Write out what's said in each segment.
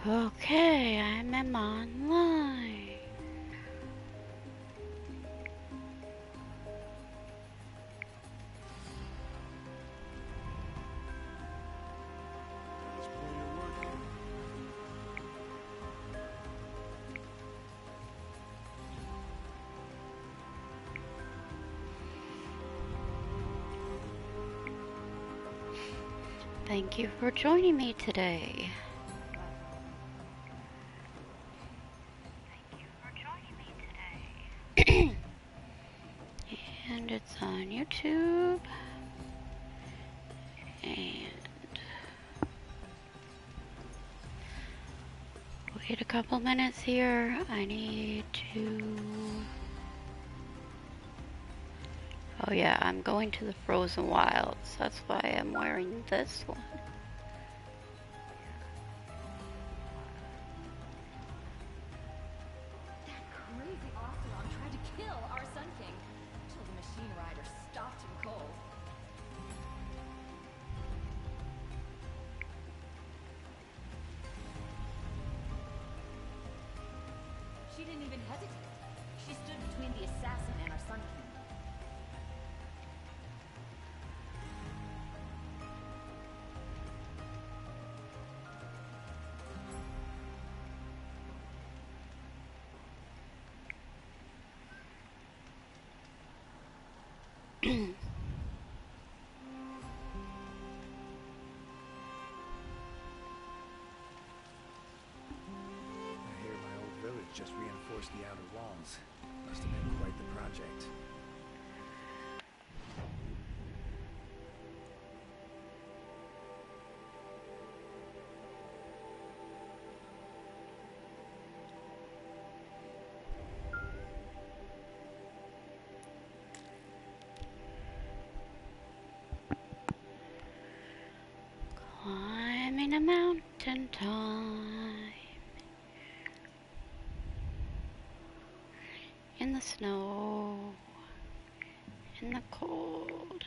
Okay, I'm online. There's plenty of work here. Thank you for joining me today. And it's on YouTube. And wait a couple minutes here. I need to... Oh yeah, I'm going to the Frozen Wilds. That's why I'm wearing this one. That crazy Ocelot tried to kill our Sun King till the machine rider stopped him cold. She didn't even hesitate. She stood between the assassin and our Sun King. I hear my old village just reinforced the outer walls. Must have been quite the project. Climbing a mountain time. In the snow. In the cold.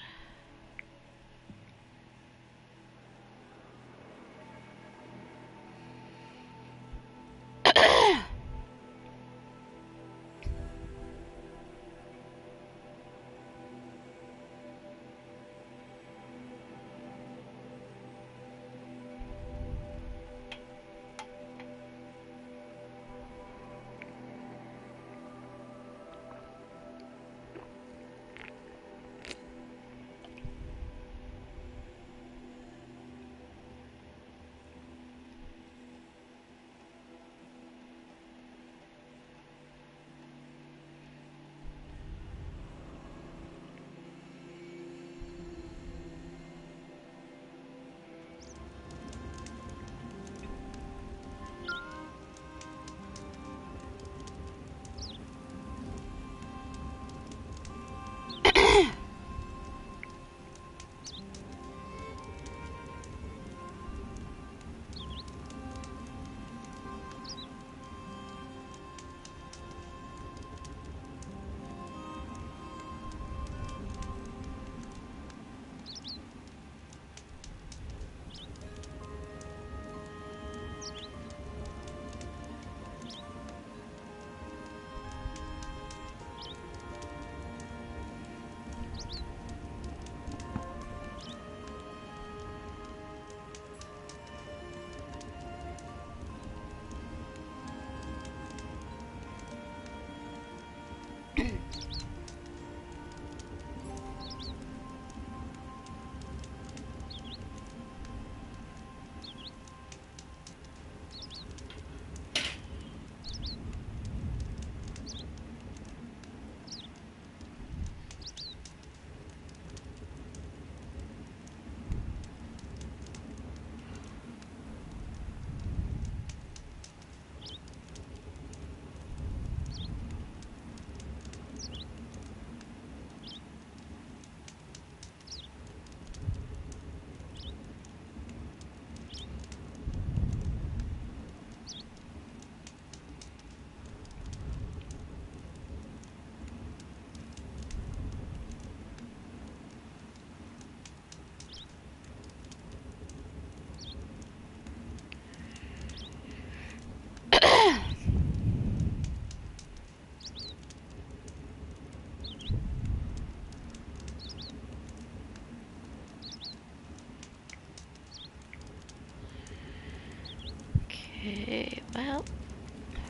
Okay, well,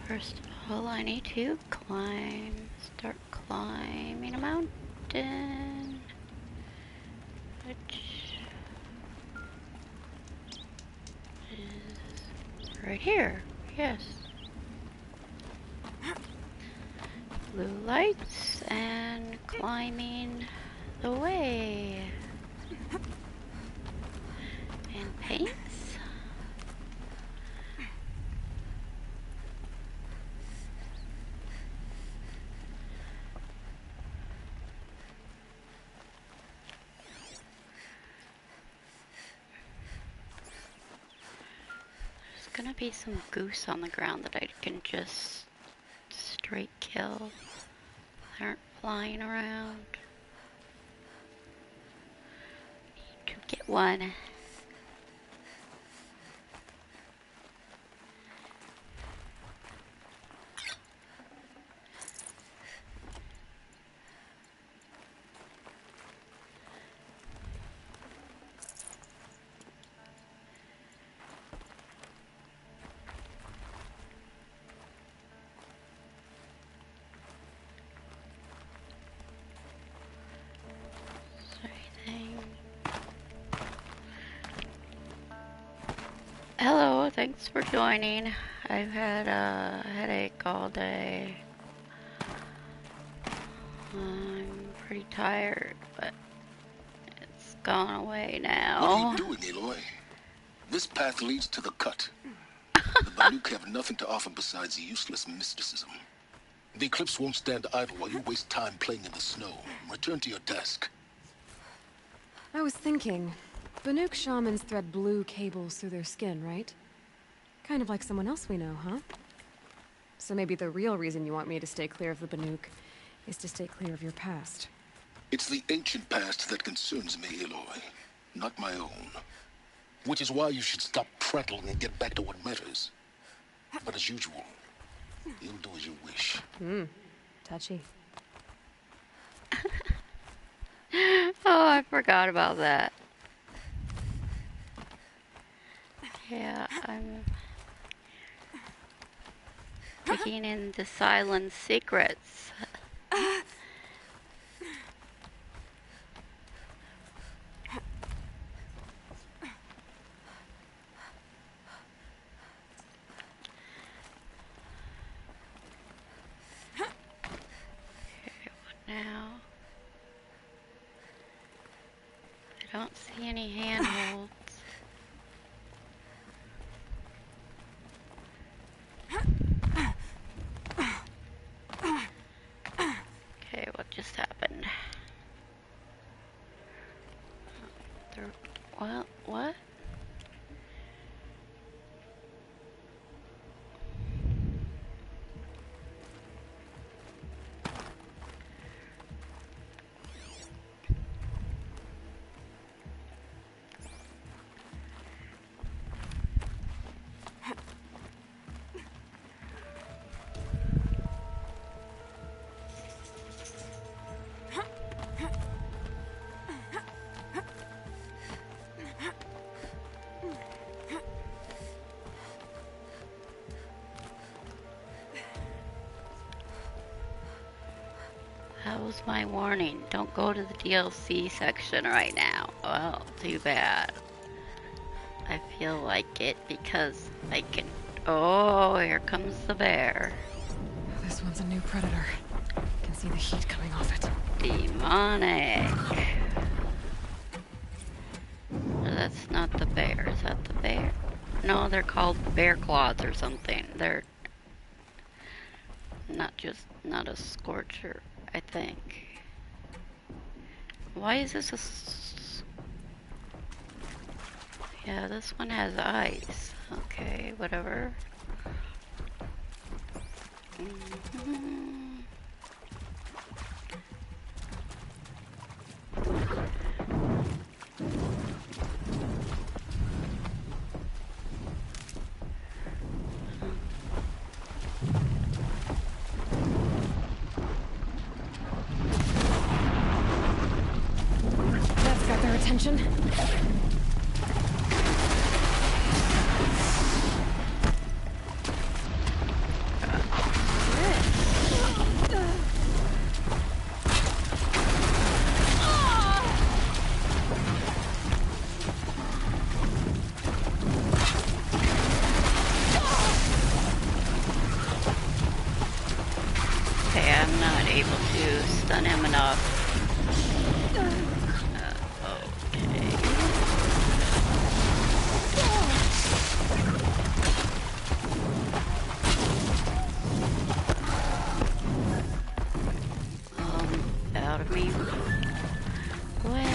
first of all, I need to start climbing a mountain, which is right here. Yes. Blue lights and climbing the way. And paints. There's gonna be some goose on the ground that I can just straight kill. They aren't flying around. Need to get one. Hello, thanks for joining. I've had a headache all day. I'm pretty tired, but it's gone away now. What are you doing, Aloy? This path leads to the cut. The Banuk have nothing to offer besides useless mysticism. The Eclipse won't stand idle while you waste time playing in the snow. Return to your task. I was thinking, Banuk shamans thread blue cables through their skin, right? Kind of like someone else we know, huh? So maybe the real reason you want me to stay clear of the Banuk is to stay clear of your past. It's the ancient past that concerns me, Aloy, not my own. Which is why you should stop prattling and get back to what matters. But as usual, you'll do as you wish. Touchy. Oh, I forgot about that. Yeah, I'm digging into Silent secrets. Now, I don't see any handholds. Okay, what just happened? What? That was my warning. Don't go to the DLC section right now. Well, too bad. I feel like it because I can... Oh, here comes the bear. This one's a new predator. I can see the heat coming off it. Demonic. No, that's not the bear. Is that the bear? No, they're called bear claws or something. They're not a scorcher, I think. Why is this yeah, this one has eyes. Okay, whatever. That's got their attention. able to stun him enough. Okay. Out of me. Way.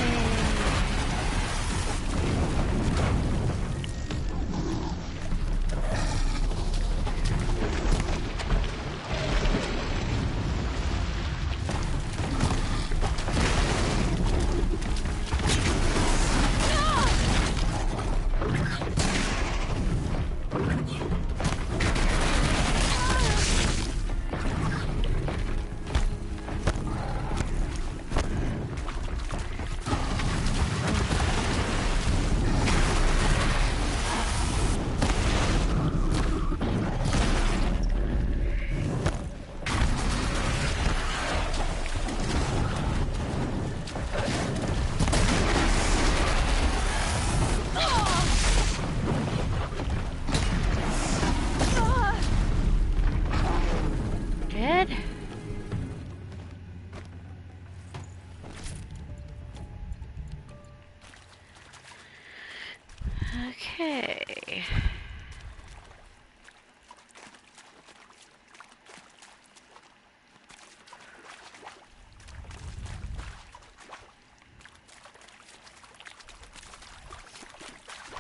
Dead? Okay.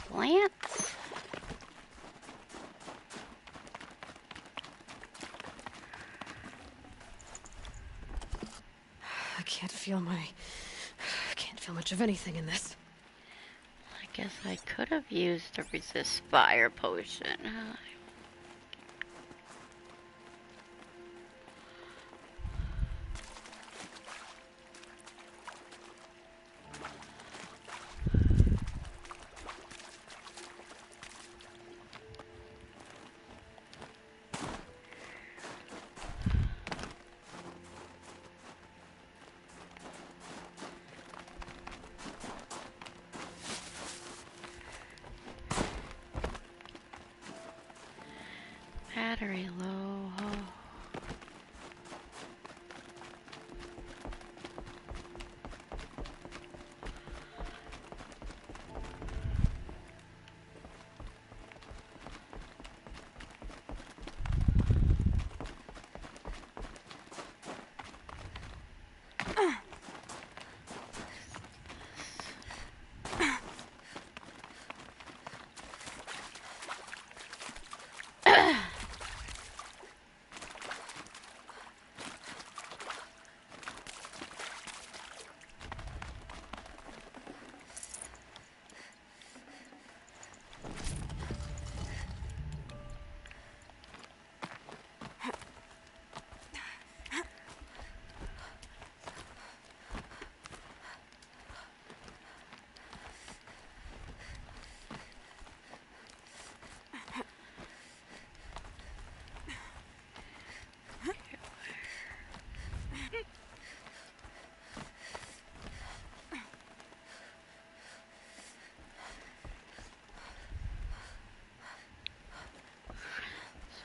Plants? I can't feel much of anything in this. I guess I could have used a resist fire potion. Battery low.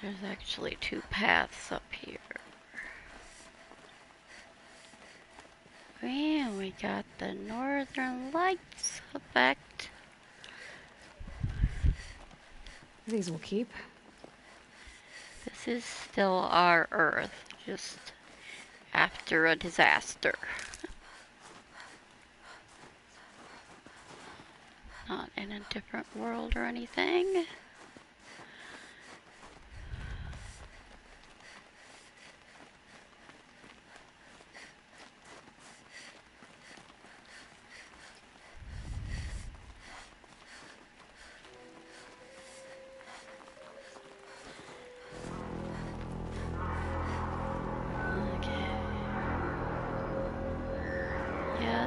There's actually two paths up here. And we got the Northern Lights effect. These will keep. This is still our Earth, just after a disaster. Not in a different world or anything.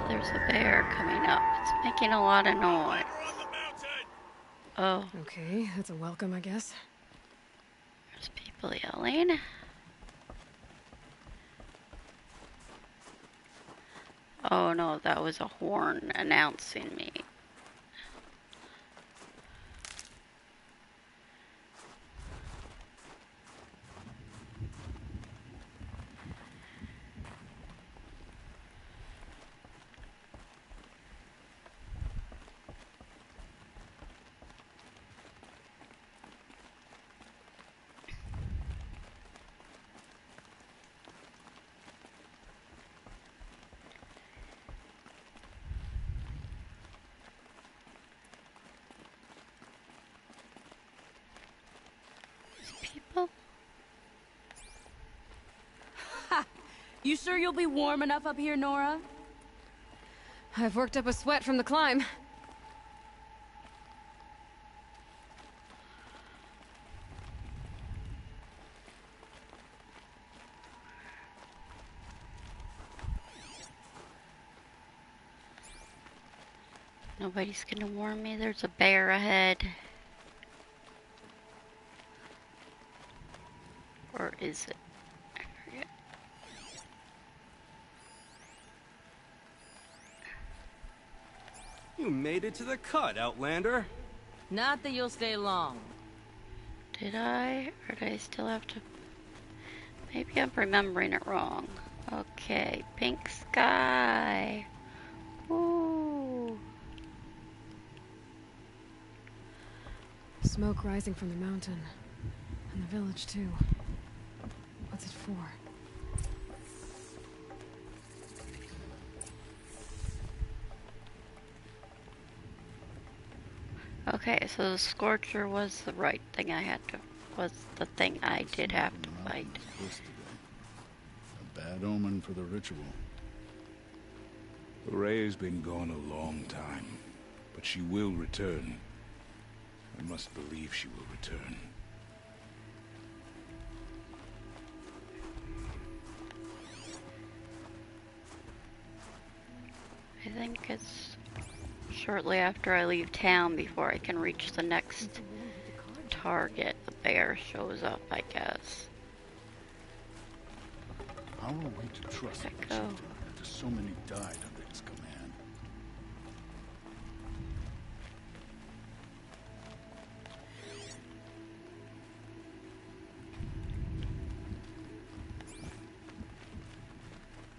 There's a bear coming up. It's making a lot of noise. Oh, Okay, that's a welcome, I guess. there's people yelling. Oh no, that was a horn announcing me. You sure you'll be warm enough up here, Nora? I've worked up a sweat from the climb. Nobody's gonna warn me there's a bear ahead. Or is it? I forget. You made it to the cut, Outlander. Not that you'll stay long. Did I? Or do I still have to? Maybe I'm remembering it wrong. Okay, pink sky. Woo. Smoke rising from the mountain. And the village, too. What's it for? Okay, so the Scorcher was the right thing was the thing I did have to fight. A bad omen for the ritual. Rhea's been gone a long time, but she will return. I must believe she will return. I think it's shortly after I leave town before I can reach the next target. The bear shows up, I guess. How are we to trust Where'd it Washington go? after so many died under his command?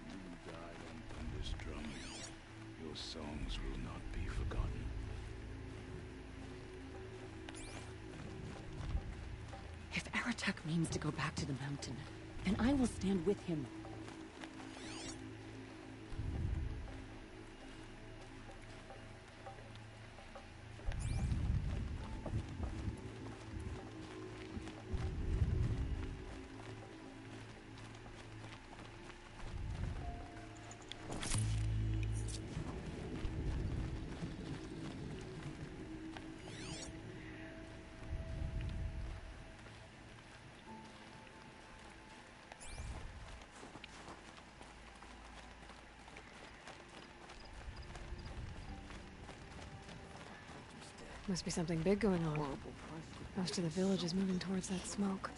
You died on Thunder's drum. Your songs will not be forgotten. If Aratak means to go back to the mountain, then I will stand with him. Must be something big going on. Most of the village is moving towards that smoke.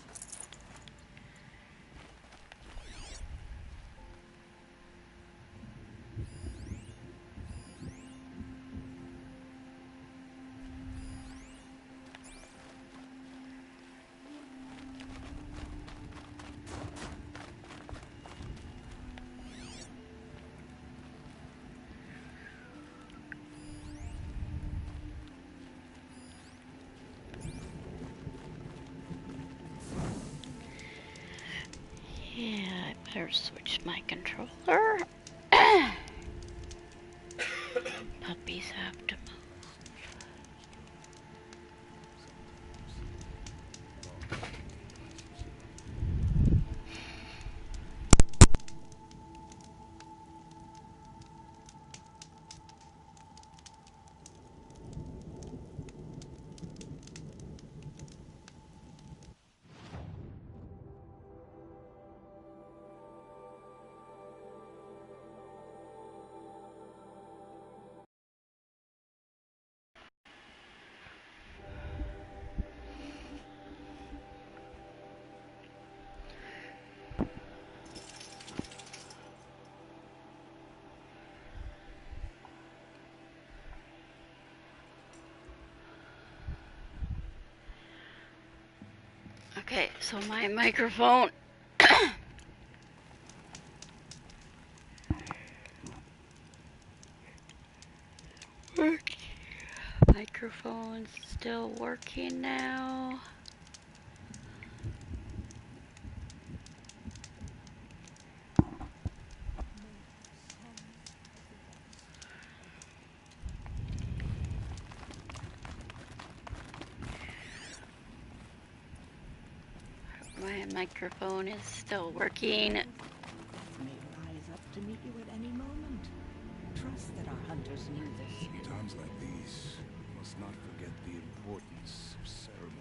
Yeah, I better switch my controller. Puppies have to move. Okay, so my microphone. Microphone's still working now. My microphone is still working. the importance of ceremony.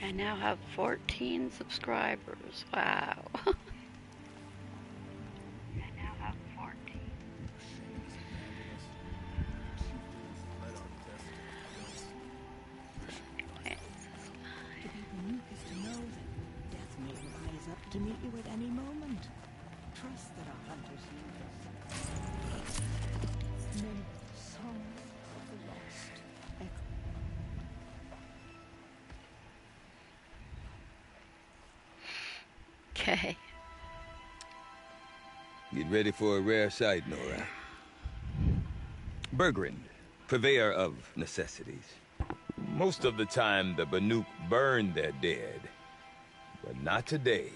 I now have 14 subscribers. Wow. I now have 14. To know that death may rise up to meet you at any moment. Trust that our hunters lead us. Many songs of the lost echo. Okay. Get ready for a rare sight, Nora. Bergrand, purveyor of necessities. Most of the time, the Banuk burn their dead. But not today.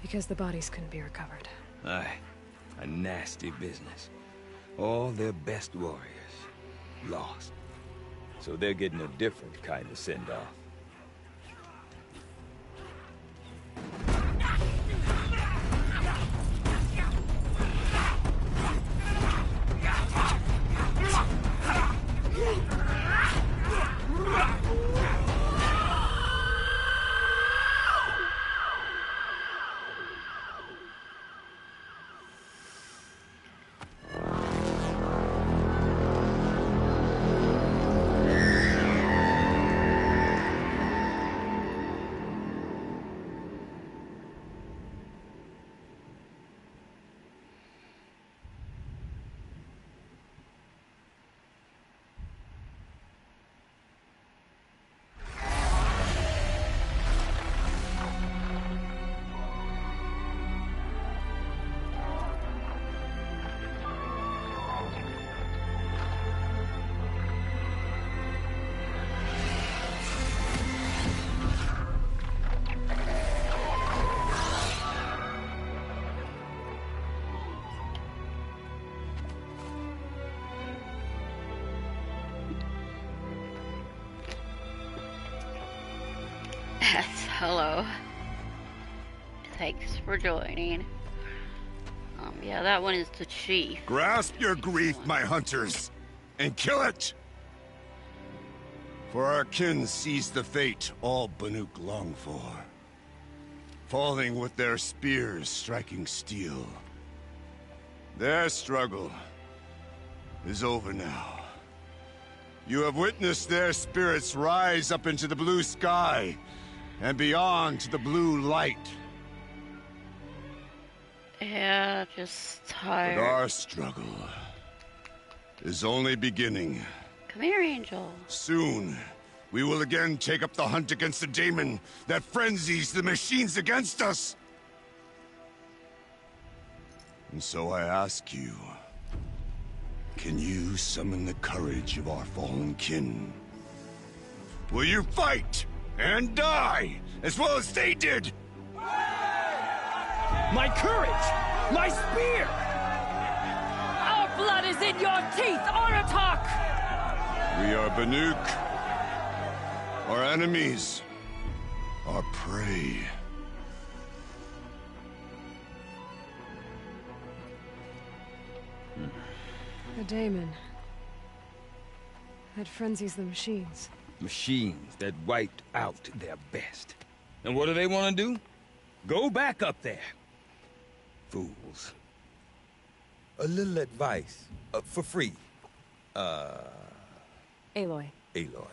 Because the bodies couldn't be recovered. Aye, a nasty business. All their best warriors lost. So they're getting a different kind of send-off. Yes, hello. Thanks for joining. Yeah, that one is the chief. Grasp your grief, my hunters, and kill it! For our kin sees the fate all Banuk long for. Falling with their spears striking steel. Their struggle is over now. You have witnessed their spirits rise up into the blue sky and beyond to the blue light. Yeah, just tired. But our struggle is only beginning. Come here, Angel. Soon, we will again take up the hunt against the daemon that frenzies the machines against us. And so I ask you, can you summon the courage of our fallen kin? Will you fight and die as well as they did? My courage! My spear! Our blood is in your teeth, Aratak! We are Banuk. Our enemies. Our prey. The daemon. That frenzies the machines. Machines that wiped out their best. And what do they want to do? Go back up there. Fools. A little advice. For free. Aloy. Aloy.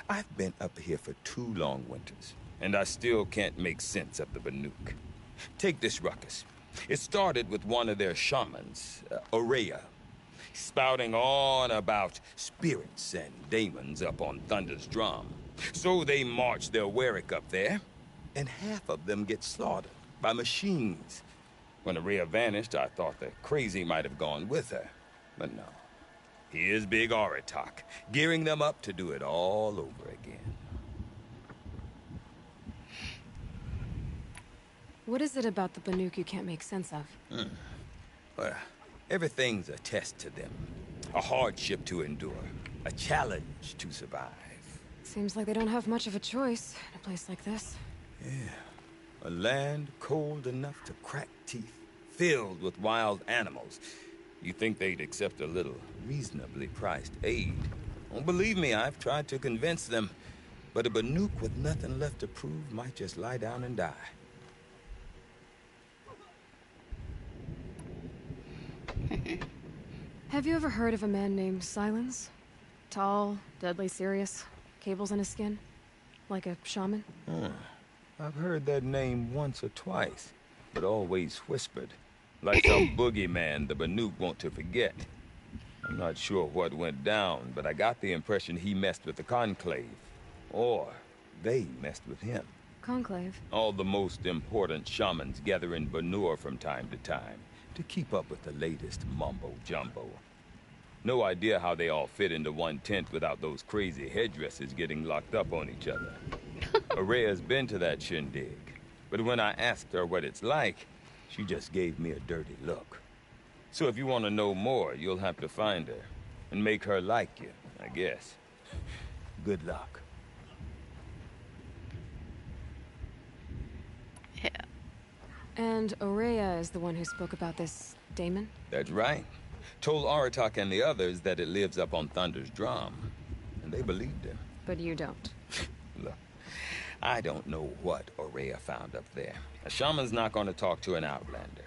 I've been up here for 2 long winters, and I still can't make sense of the Banuk. Take this ruckus. It started with one of their shamans, Ourea, spouting on about spirits and daemons up on Thunder's drum. So they march their Warwick up there, and half of them get slaughtered by machines. When Ourea vanished, I thought the crazy might have gone with her, but no. Here's Big Aratak, gearing them up to do it all over again. What is it about the Banuk you can't make sense of? Well, everything's a test to them. A hardship to endure. A challenge to survive. Seems like they don't have much of a choice in a place like this. Yeah, a land cold enough to crack teeth, filled with wild animals. You think they'd accept a little reasonably priced aid? Oh, believe me, I've tried to convince them. But a Banuk with nothing left to prove might just lie down and die. Have you ever heard of a man named Silence? Tall, deadly serious, cables in his skin? Like a shaman? I've heard that name once or twice, but always whispered. Like some boogeyman the Banuk want to forget. I'm not sure what went down, but I got the impression he messed with the Conclave. Or they messed with him. Conclave? All the most important shamans gather in Banur from time to time to keep up with the latest mumbo-jumbo. No idea how they all fit into one tent without those crazy headdresses getting locked up on each other. Araya's been to that shindig, but when I asked her what it's like, she just gave me a dirty look. So if you want to know more, you'll have to find her and make her like you, I guess. Good luck. Yeah. And Aurea is the one who spoke about this daemon? That's right. Told Aratak and the others that it lives up on Thunder's drum. And they believed him. But you don't. Look, I don't know what Aurea found up there. A shaman's not going to talk to an outlander.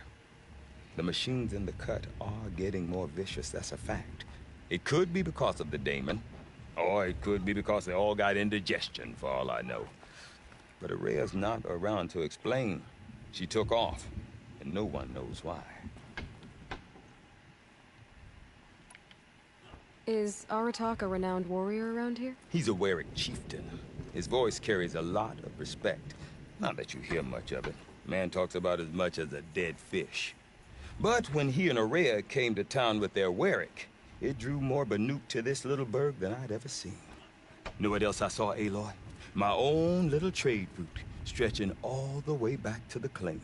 The machines in the cut are getting more vicious, that's a fact. It could be because of the daemon, or it could be because they all got indigestion, for all I know. But Aurea's not around to explain. She took off, and no one knows why. Is Aratak a renowned warrior around here? He's a Werik chieftain. His voice carries a lot of respect. Not that you hear much of it. Man talks about as much as a dead fish. But when he and Aurea came to town with their Werik, it drew more Banuk to this little burg than I'd ever seen. Know what else I saw, Aloy? My own little trade route, stretching all the way back to the claim.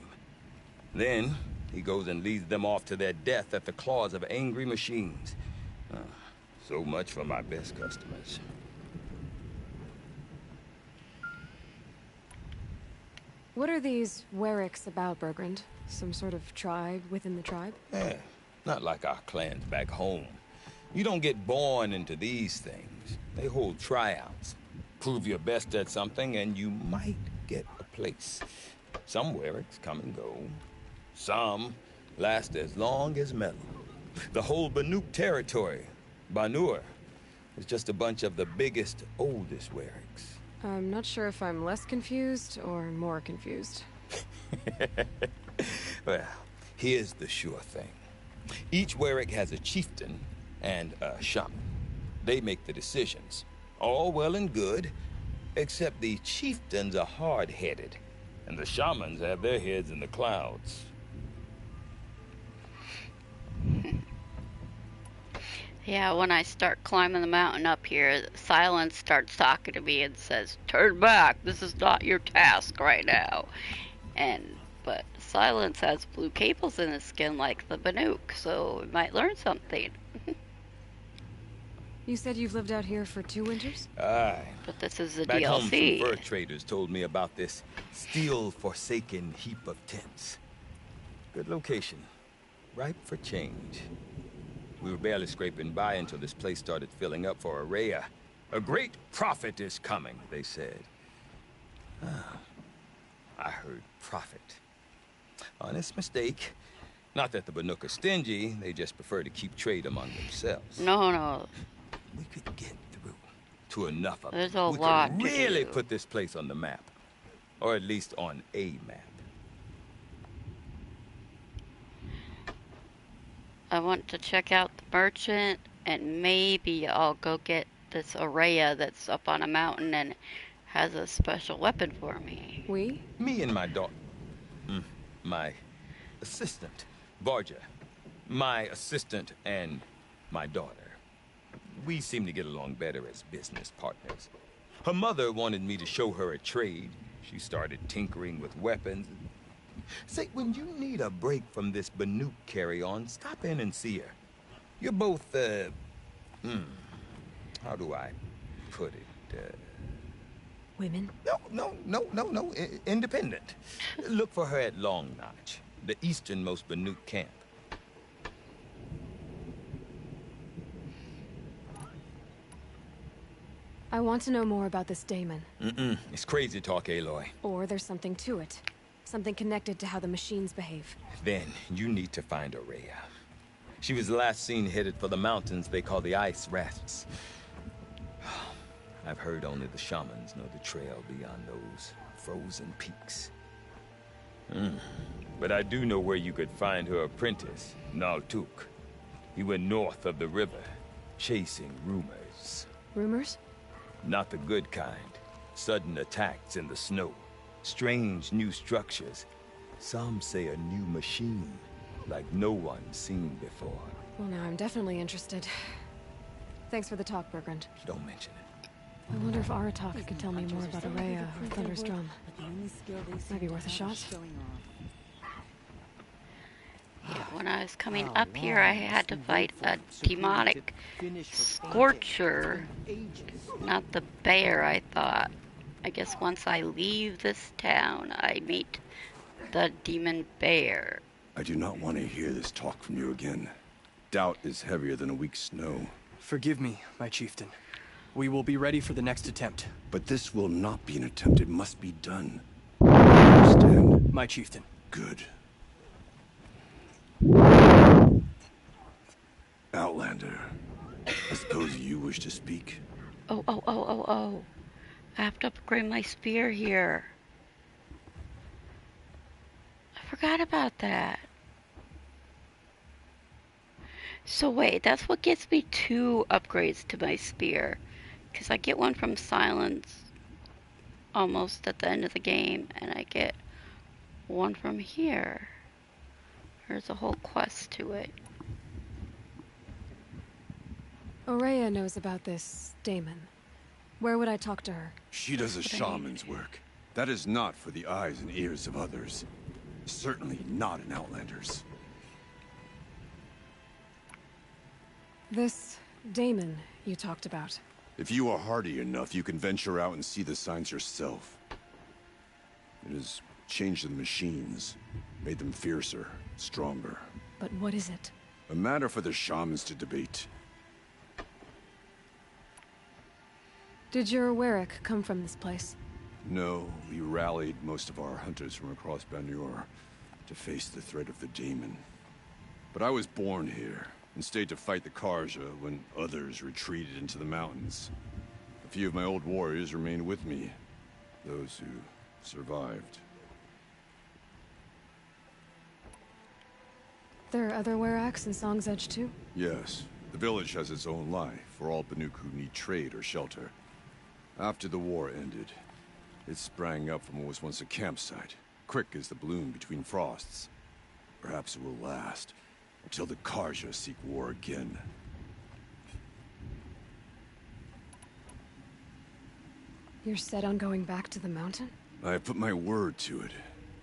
Then, he goes and leads them off to their death at the claws of angry machines. So much for my best customers. What are these Weriks about, Bergrand? Some sort of tribe within the tribe? Yeah, not like our clans back home. You don't get born into these things. They hold tryouts. Prove your best at something and you might get a place. Some Weriks come and go. Some last as long as metal. The whole Banuk territory, Banur, is just a bunch of the biggest, oldest Weriks. I'm not sure if I'm less confused or more confused. Well, here's the sure thing. Each Werik has a chieftain and a shaman. They make the decisions. All well and good, except the chieftains are hard-headed, and the shamans have their heads in the clouds. Yeah, when I start climbing the mountain up here, Silence starts talking to me and says, "Turn back, this is not your task right now." But Silence has blue cables in his skin like the Banuk, so we might learn something. You said you've lived out here for 2 winters? Aye. But this is a Back home, some DLC. fur traders told me about this steel-forsaken heap of tents. Good location. Ripe for change. We were barely scraping by until this place started filling up for Aurea. A great prophet is coming, they said. I heard prophet. Honest mistake. Not that the Banuk are stingy, they just prefer to keep trade among themselves. No. We could get through to enough of There's them. a We lot could to really do. put this place on the map. Or at least on a map. I want to check out the merchant, and maybe I'll go get this Aurea that's up on a mountain and has a special weapon for me. We? Me and my daughter. My assistant, Varja. My assistant and my daughter. We seem to get along better as business partners. Her mother wanted me to show her a trade. She started tinkering with weapons. Say, when you need a break from this Banuk carry-on, stop in and see her. You're both, how do I put it? Women? No. Independent. Look for her at Long Notch, the easternmost Banuk camp. I want to know more about this Damon. It's crazy talk, Aloy. Or there's something to it. Something connected to how the machines behave. Then you need to find Ourea. She was last seen headed for the mountains they call the Ice Rasps. I've heard only the shamans know the trail beyond those frozen peaks. But I do know where you could find her apprentice, Naltuk. He went north of the river, chasing rumors. Rumors? Not the good kind. Sudden attacks in the snow. Strange new structures. Some say a new machine, like no one's seen before. Well, now I'm definitely interested. Thanks for the talk, Bergrand. Don't mention it. I wonder if Aratak could tell me more about Ourea or Thunder's Drum. Might be worth a shot. Yeah, when I was coming up here, I had to fight a demonic Scorcher, not the bear, I thought. I guess once I leave this town, I meet the demon bear. I do not want to hear this talk from you again. Doubt is heavier than a week's snow. Forgive me, my chieftain. We will be ready for the next attempt. But this will not be an attempt. It must be done. Understand? My chieftain. Good. Outlander, I suppose you wish to speak? Oh. I have to upgrade my spear here. I forgot about that. So wait, that's what gets me 2 upgrades to my spear. Because I get one from Silence almost at the end of the game, and I get one from here. There's a whole quest to it. Ourea knows about this Damon. Where would I talk to her? She does a shaman's work. That is not for the eyes and ears of others. Certainly not an Outlander's. This Damon you talked about. If you are hardy enough, you can venture out and see the signs yourself. It has changed the machines, made them fiercer, stronger. But what is it? A matter for the shamans to debate. Did your Werik come from this place? No, we rallied most of our hunters from across Banur to face the threat of the Daemon. But I was born here, and stayed to fight the Karja when others retreated into the mountains. A few of my old warriors remained with me, those who survived. There are other Weraks in Song's Edge too? Yes, the village has its own life for all Banuk who need trade or shelter. After the war ended, it sprang up from what was once a campsite, quick as the bloom between frosts. Perhaps it will last, until the Karja seek war again. You're set on going back to the mountain? I have put my word to it.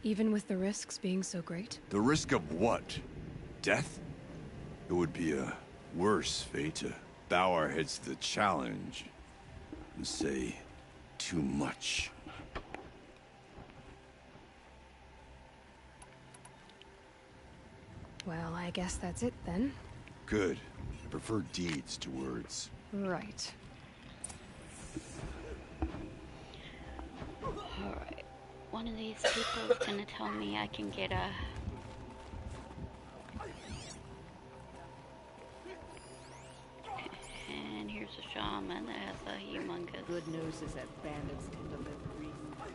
Even with the risks being so great? The risk of what? Death? It would be a worse fate to bow our heads to the challenge and say too much. Well, I guess that's it then. Good. I prefer deeds to words. Right. Alright. One of these people is gonna tell me I can get a... And here's a shaman that has a humongous... Good news is that bandits tend to live reasonably.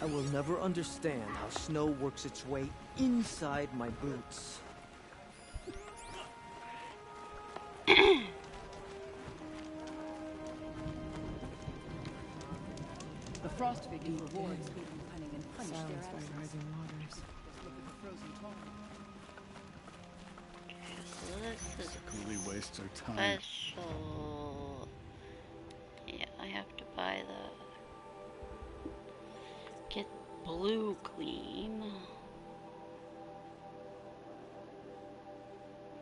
I will never understand how snow works its way inside my boots. frost figure rewards people cunning and punish their Silenced by absence. rising waters. Just look at the frozen tall. So this is Coolie wastes our time. special. Yeah, I have to buy get blue gleam.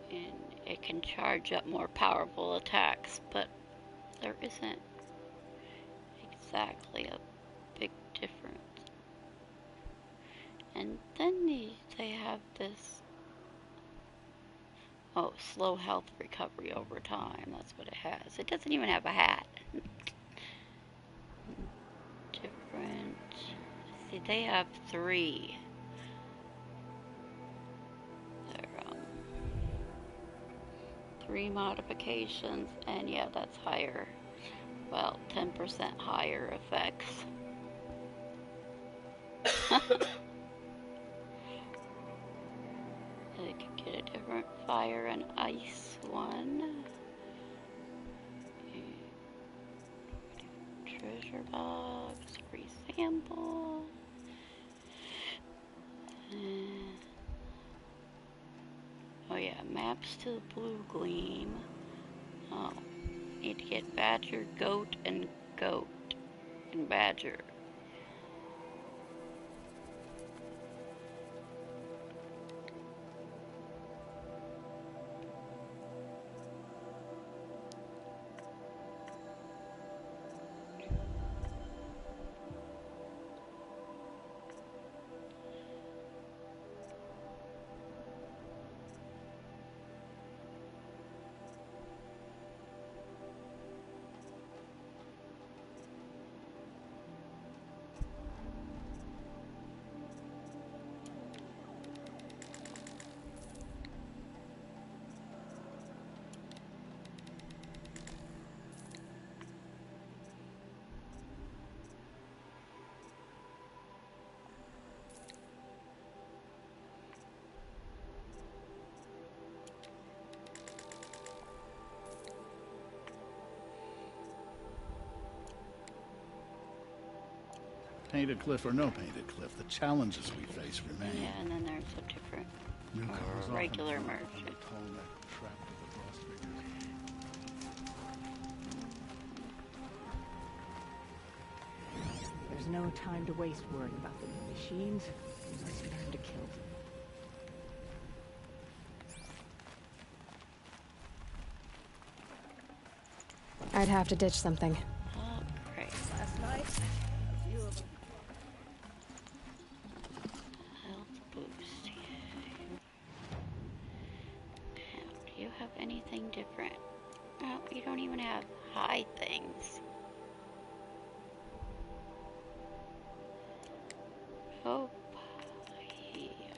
And it can charge up more powerful attacks, but there isn't exactly a big difference. And then they have this, oh, slow health recovery over time. That's what it has. It doesn't even have a hat. Different. See, they have 3. They're 3 modifications, and yeah, that's higher. Well, 10% higher effects. They could get a different fire and ice one. Treasure box, free sample. Oh yeah, maps to the blue gleam. Oh, need to get badger, goat, and badger. Painted cliff or no painted cliff, the challenges we face remain. Yeah, and then there's a different regular merchant. There's no time to waste worrying about the new machines. Let's learn to kill them. I'd have to ditch something. Oh, great. Last night, a few of them. Health boost. Now, do you have anything different? Oh, you don't even have high things. Oh, yeah.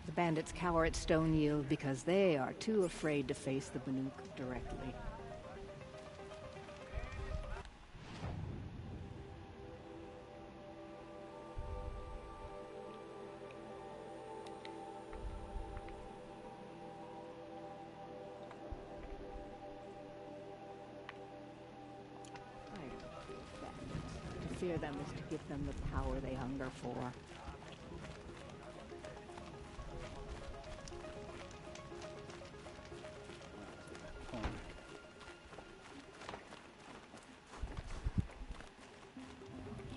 The bandits cower at Stone Yield because they are too afraid to face the Banuk directly. To fear them is to give them the power they hunger for.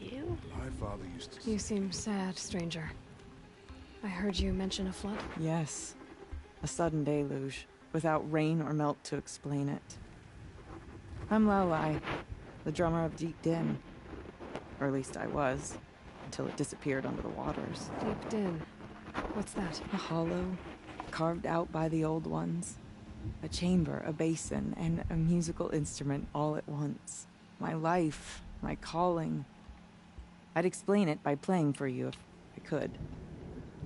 You? My father used to. You seem sad, stranger. I heard you mention a flood. Yes. A sudden deluge, without rain or melt to explain it. I'm Laolai, the drummer of Deep Din. Or at least I was, until it disappeared under the waters. Deep Din. What's that? A hollow, carved out by the old ones. A chamber, a basin, and a musical instrument all at once. My life, my calling. I'd explain it by playing for you if I could.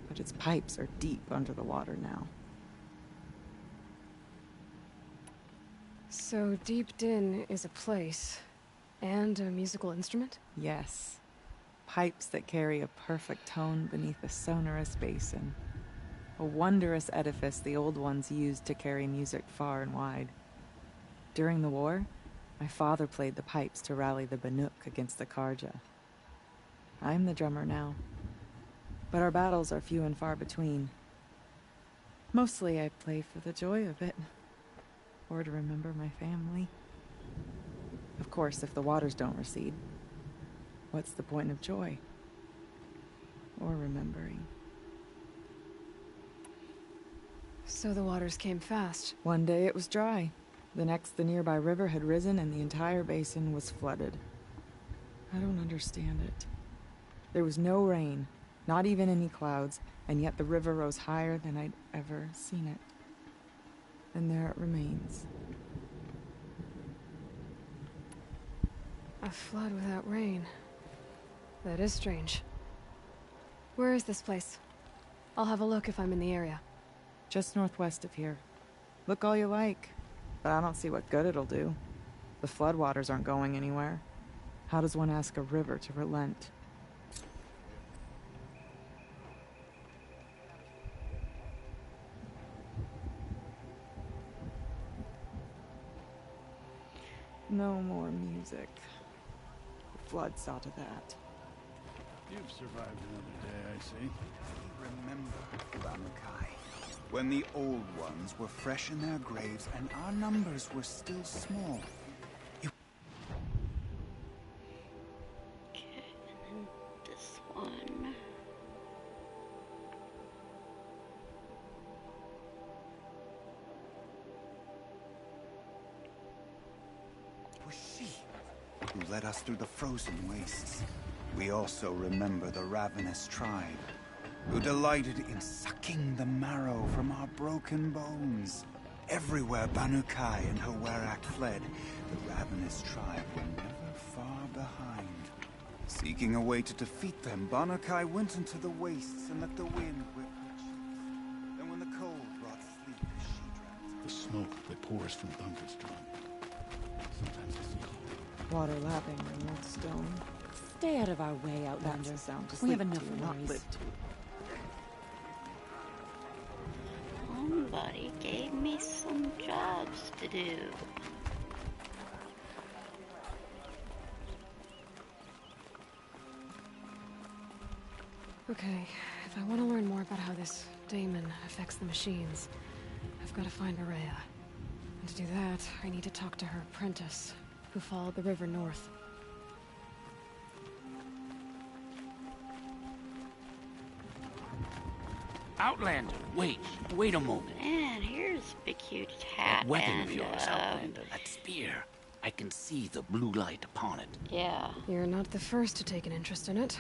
But its pipes are deep under the water now. So Deep Din is a place and a musical instrument? Yes. Pipes that carry a perfect tone beneath a sonorous basin. A wondrous edifice the old ones used to carry music far and wide. During the war, my father played the pipes to rally the Banuk against the Karja. I'm the drummer now, but our battles are few and far between. Mostly I play for the joy of it, or to remember my family. Of course, if the waters don't recede, what's the point of joy? Or remembering? So the waters came fast. One day it was dry. The next, the nearby river had risen and the entire basin was flooded. I don't understand it. There was no rain, not even any clouds, and yet the river rose higher than I'd ever seen it. And there it remains. A flood without rain. That is strange. Where is this place? I'll have a look if I'm in the area. Just northwest of here. Look all you like, but I don't see what good it'll do. The floodwaters aren't going anywhere. How does one ask a river to relent? No more music. The flood saw to that. You've survived another day, I see. Remember, Banukai, when the old ones were fresh in their graves and our numbers were still small. Okay, and then this one. It was she who led us through the frozen wastes. We also remember the ravenous tribe, who delighted in sucking the marrow from our broken bones. Everywhere Banukai and her Werak fled, the ravenous tribe were never far behind. Seeking a way to defeat them, Banukai went into the wastes and let the wind whip her cheeks. Then when the cold brought sleep, she dragged The smoke that pours from Thunderstone. Sometimes I see Water lapping on old stone. Stay out of our way, Outlander. That's a sound to We have sleep enough to, not worries. live to. Somebody gave me some jobs to do. Okay, if I want to learn more about how this daemon affects the machines, I've got to find Araya. And to do that, I need to talk to her apprentice, who followed the river north. Outlander, wait a moment. Man, here's a big huge hat That weapon and, of yours, Outlander, that spear. I can see the blue light upon it. yeah. You're not the first to take an interest in it.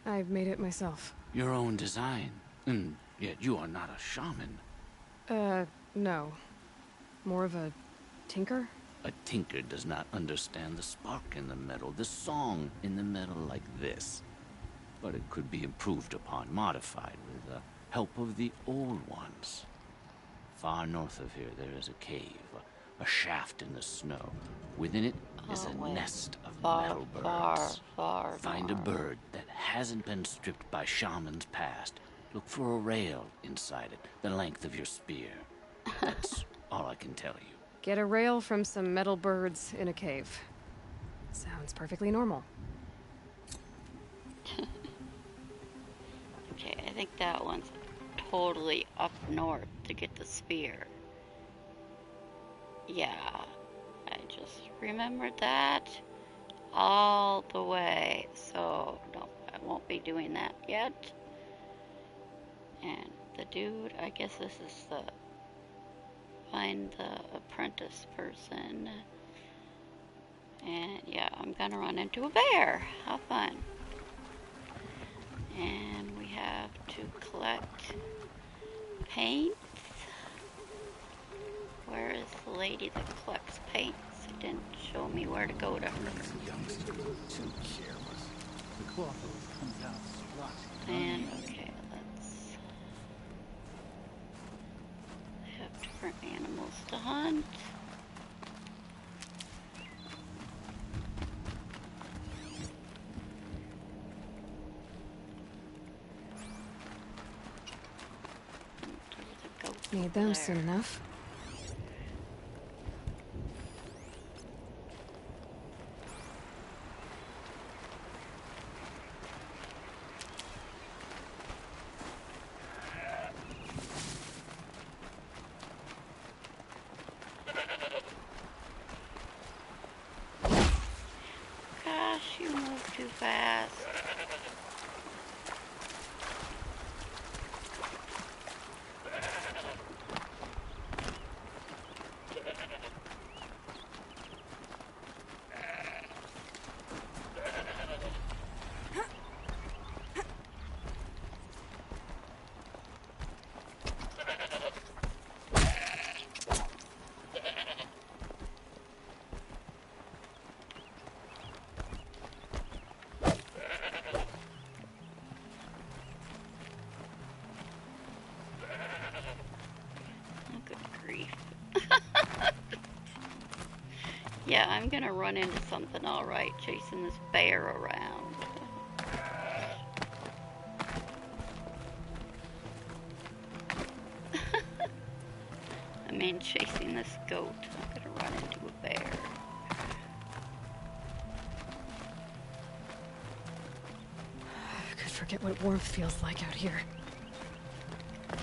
I've made it myself. Your own design. And yet you are not a shaman. No. More of a tinker? A tinker does not understand the spark in the metal, the song in the metal like this. But it could be improved upon, modified with the help of the old ones. Far north of here there is a cave, a shaft in the snow. Within it is a nest of metal birds. Find a bird that hasn't been stripped by shamans past. Look for a rail inside it, the length of your spear. That's all I can tell you. Get a rail from some metal birds in a cave. Sounds perfectly normal. Okay, I think that one's totally up north to get the spear. Yeah, I just remembered that all the way. So, no, I won't be doing that yet. And the dude, I guess this is the find the apprentice person. And yeah, I'm gonna run into a bear. How fun. And we have to collect paints. Where is the lady that collects paints? It didn't show me where to go to her. too careless. The cloth always comes out splotchy. And okay, let's have different animals to hunt. Need them soon enough. Gosh, you move too fast. Yeah, I'm gonna run into something alright chasing this bear around. I mean, chasing this goat. I'm gonna run into a bear. I could forget what warmth feels like out here. But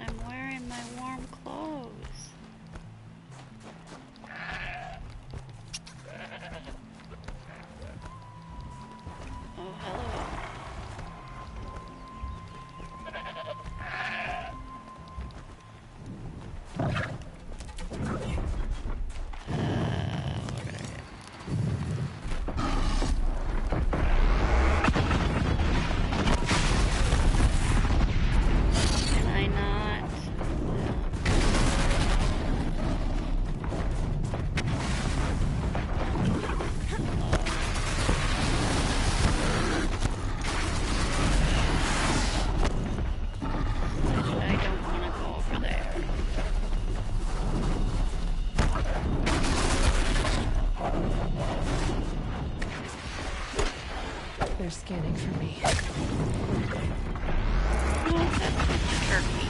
I'm wearing my warm clothes. Oh, hello. Can I not? I don't want to go over there. They're scanning for me. Oh, that's just a turkey.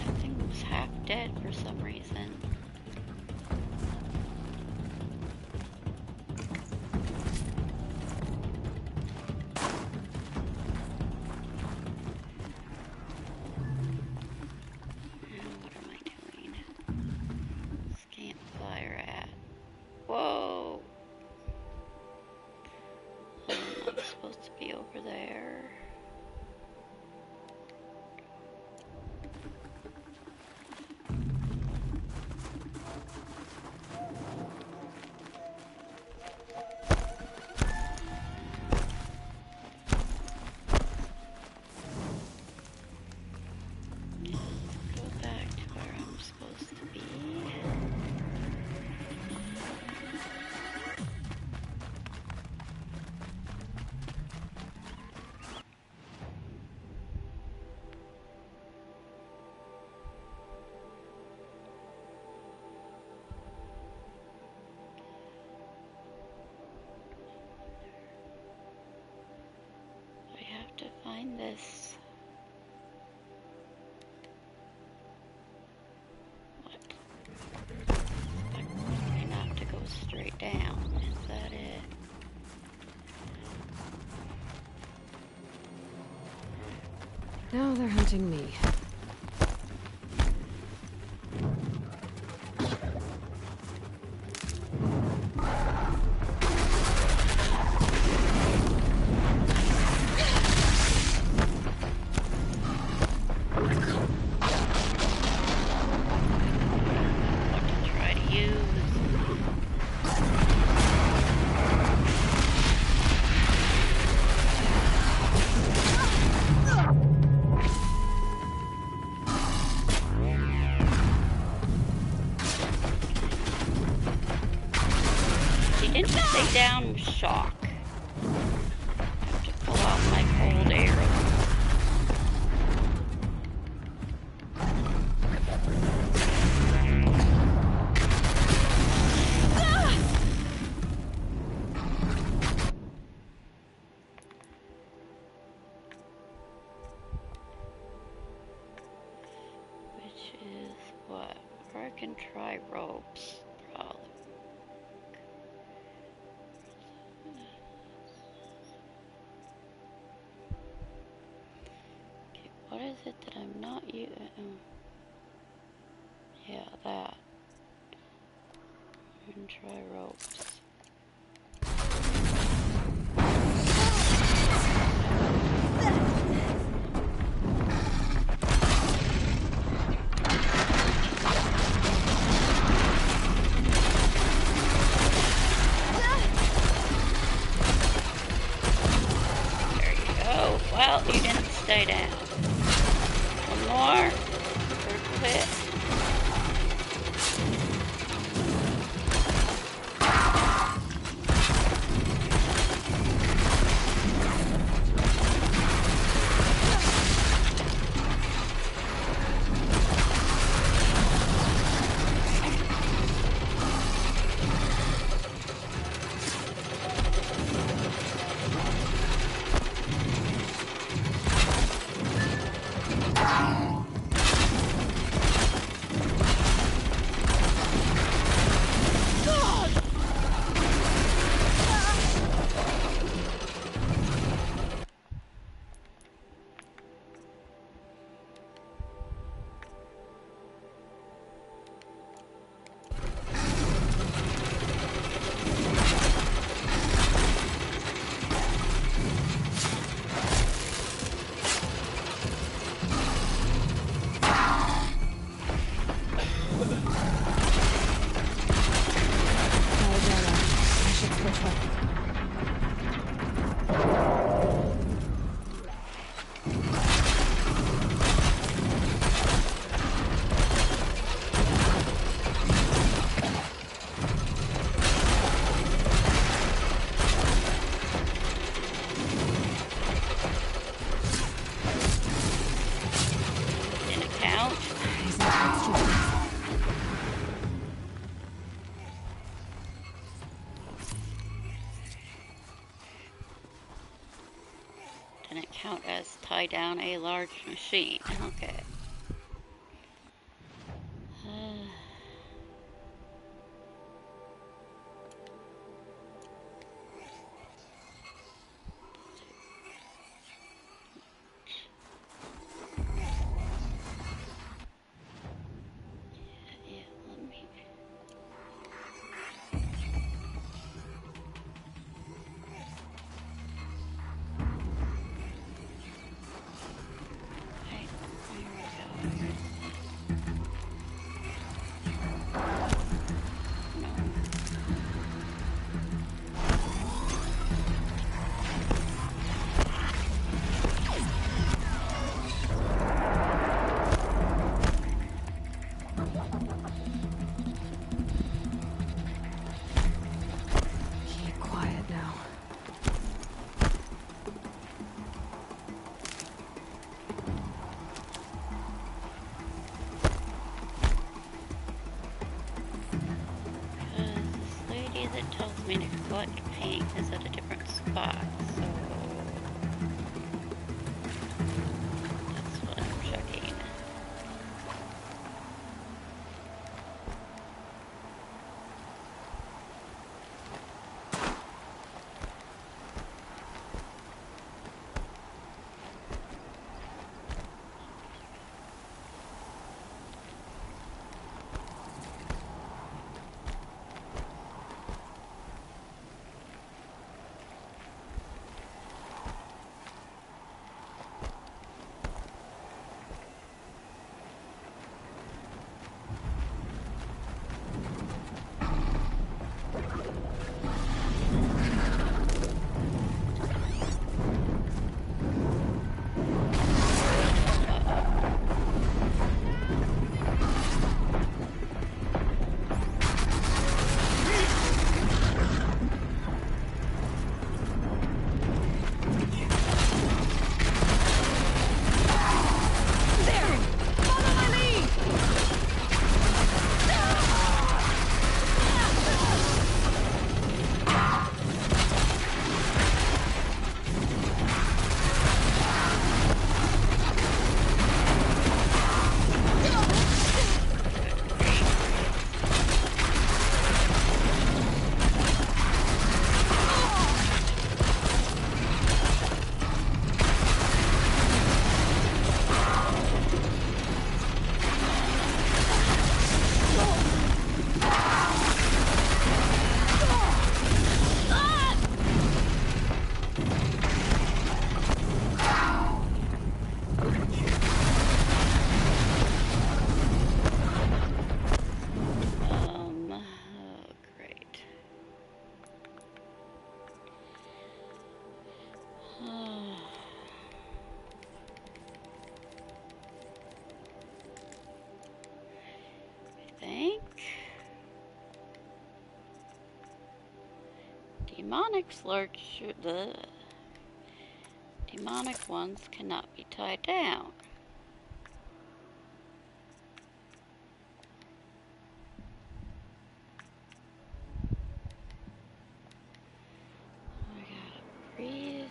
That thing was half dead for some reason. What am I doing? Scan fire at. Whoa! I'm supposed to be over there. Go back to where I'm supposed to be. I have to find this. What? I have to go straight down. Is that it? Now they're hunting me. didn't stay down with shock. I have to pull out my cold arrow. Which is what? Or I can try ropes, probably. Okay, what is it that I'm not using? Yeah, that. And try ropes. Well, you didn't stay down. One more. Or quit. Didn't count as tie down a large machine. Okay. That tells me to collect paint is at a different spot, so that's what I'm checking. Demonic the demonic ones cannot be tied down. I gotta breathe.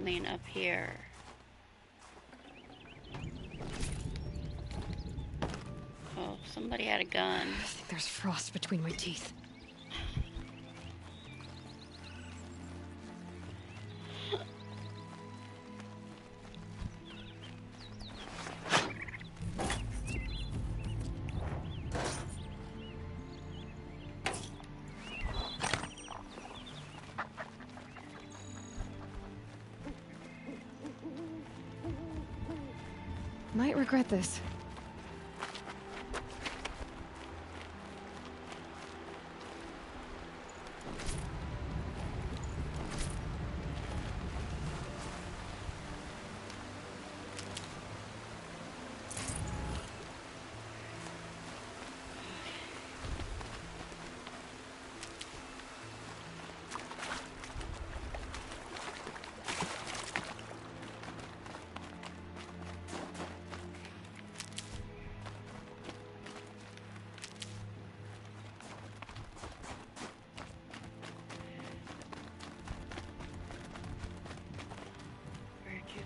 coming up here. Oh, somebody had a gun. I think there's frost between my teeth. Might regret this.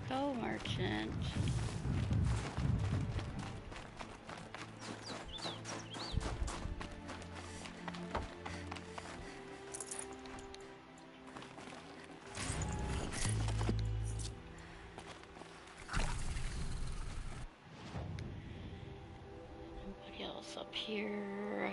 Go, merchant. Nobody else up here.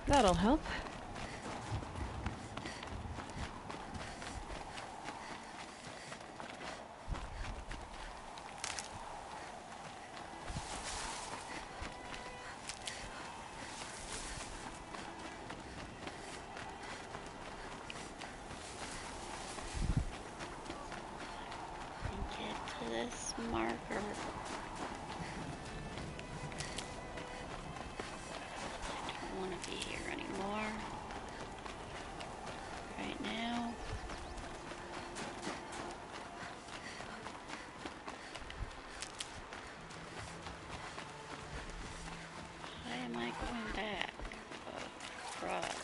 That'll help. Get to this marker. here anymore. Right now. Why am I going back? Oh, crap.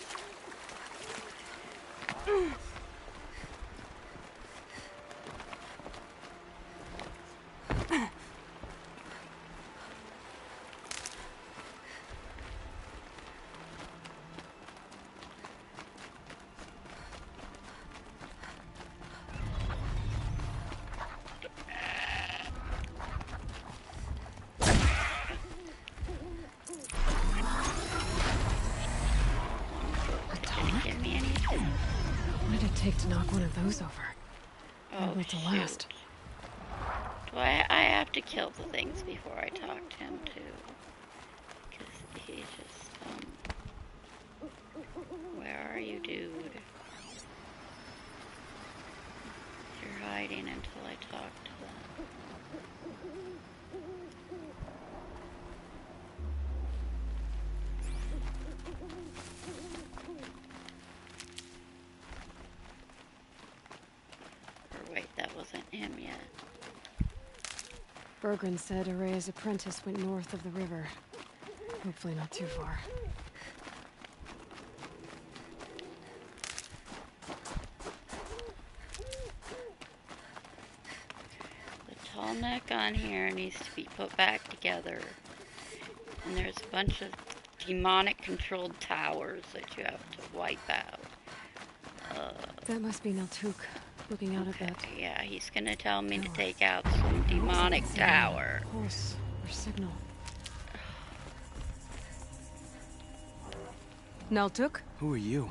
What did it take to knock one of those over? Oh, Will to last. Do I have to kill the things before I talk to him too? Because he's just, where are you, dude? You're hiding until I talk to them. Wait, that wasn't him yet. Bergren said Araya's apprentice went north of the river. Hopefully not too far. The tall neck on here needs to be put back together. And there's a bunch of demonic controlled towers that you have to wipe out. That must be Naltuk. Looking out at that. Yeah, he's gonna tell me to take out some demonic tower. Pulse or signal. Naltuk? Who are you?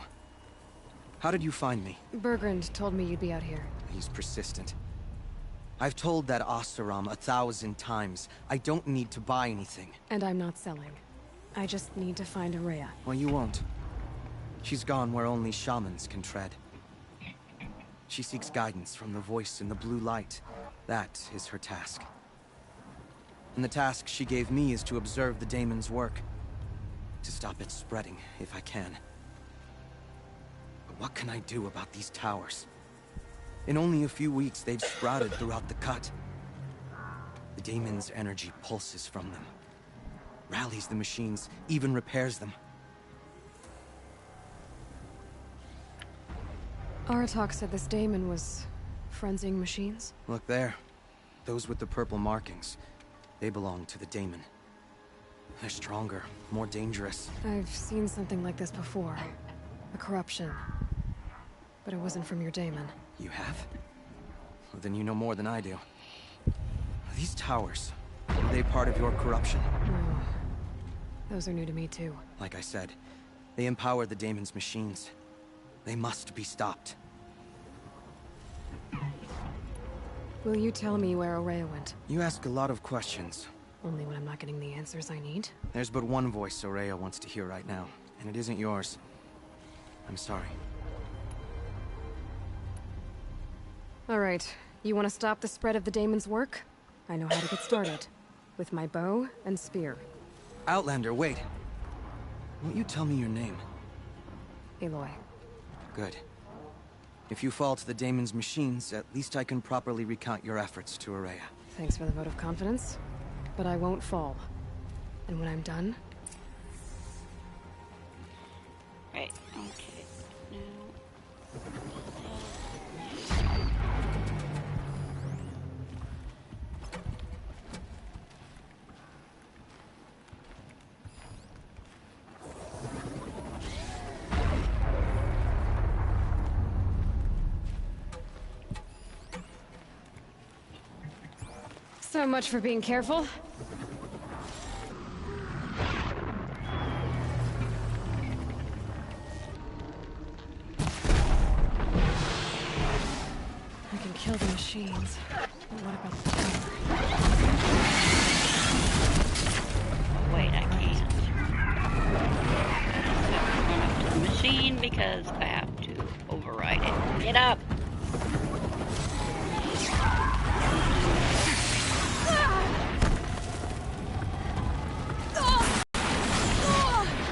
How did you find me? Bergrand told me you'd be out here. He's persistent. I've told that Oseram 1,000 times. I don't need to buy anything. And I'm not selling. I just need to find Araya. Well, you won't. She's gone where only shamans can tread. She seeks guidance from the voice in the blue light. That is her task. And the task she gave me is to observe the daemon's work. To stop it spreading, if I can. But what can I do about these towers? In only a few weeks, they've sprouted throughout the cut. The daemon's energy pulses from them. Rallies the machines, even repairs them. Aratak said this daemon was frenzying machines. Look there. Those with the purple markings. They belong to the daemon. They're stronger, more dangerous. I've seen something like this before. A corruption. But it wasn't from your daemon. You have? Well, then you know more than I do. These towers, are they part of your corruption? No. Those are new to me too. Like I said, they empower the daemon's machines. They must be stopped. Will you tell me where Araya went? You ask a lot of questions. Only when I'm not getting the answers I need? There's but one voice Araya wants to hear right now, and it isn't yours. I'm sorry. Alright, you want to stop the spread of the daemon's work? I know how to get started. With my bow and spear. Outlander, wait. Won't you tell me your name? Aloy. Good. If you fall to the daemon's machines, at least I can properly recount your efforts to Araya. Thanks for the vote of confidence, but I won't fall. And when I'm done... Right, okay. Now... So much for being careful. I can kill the machines. But what about the tower? Wait, I can't. I have to run up to the machine because I have to override it. Get up!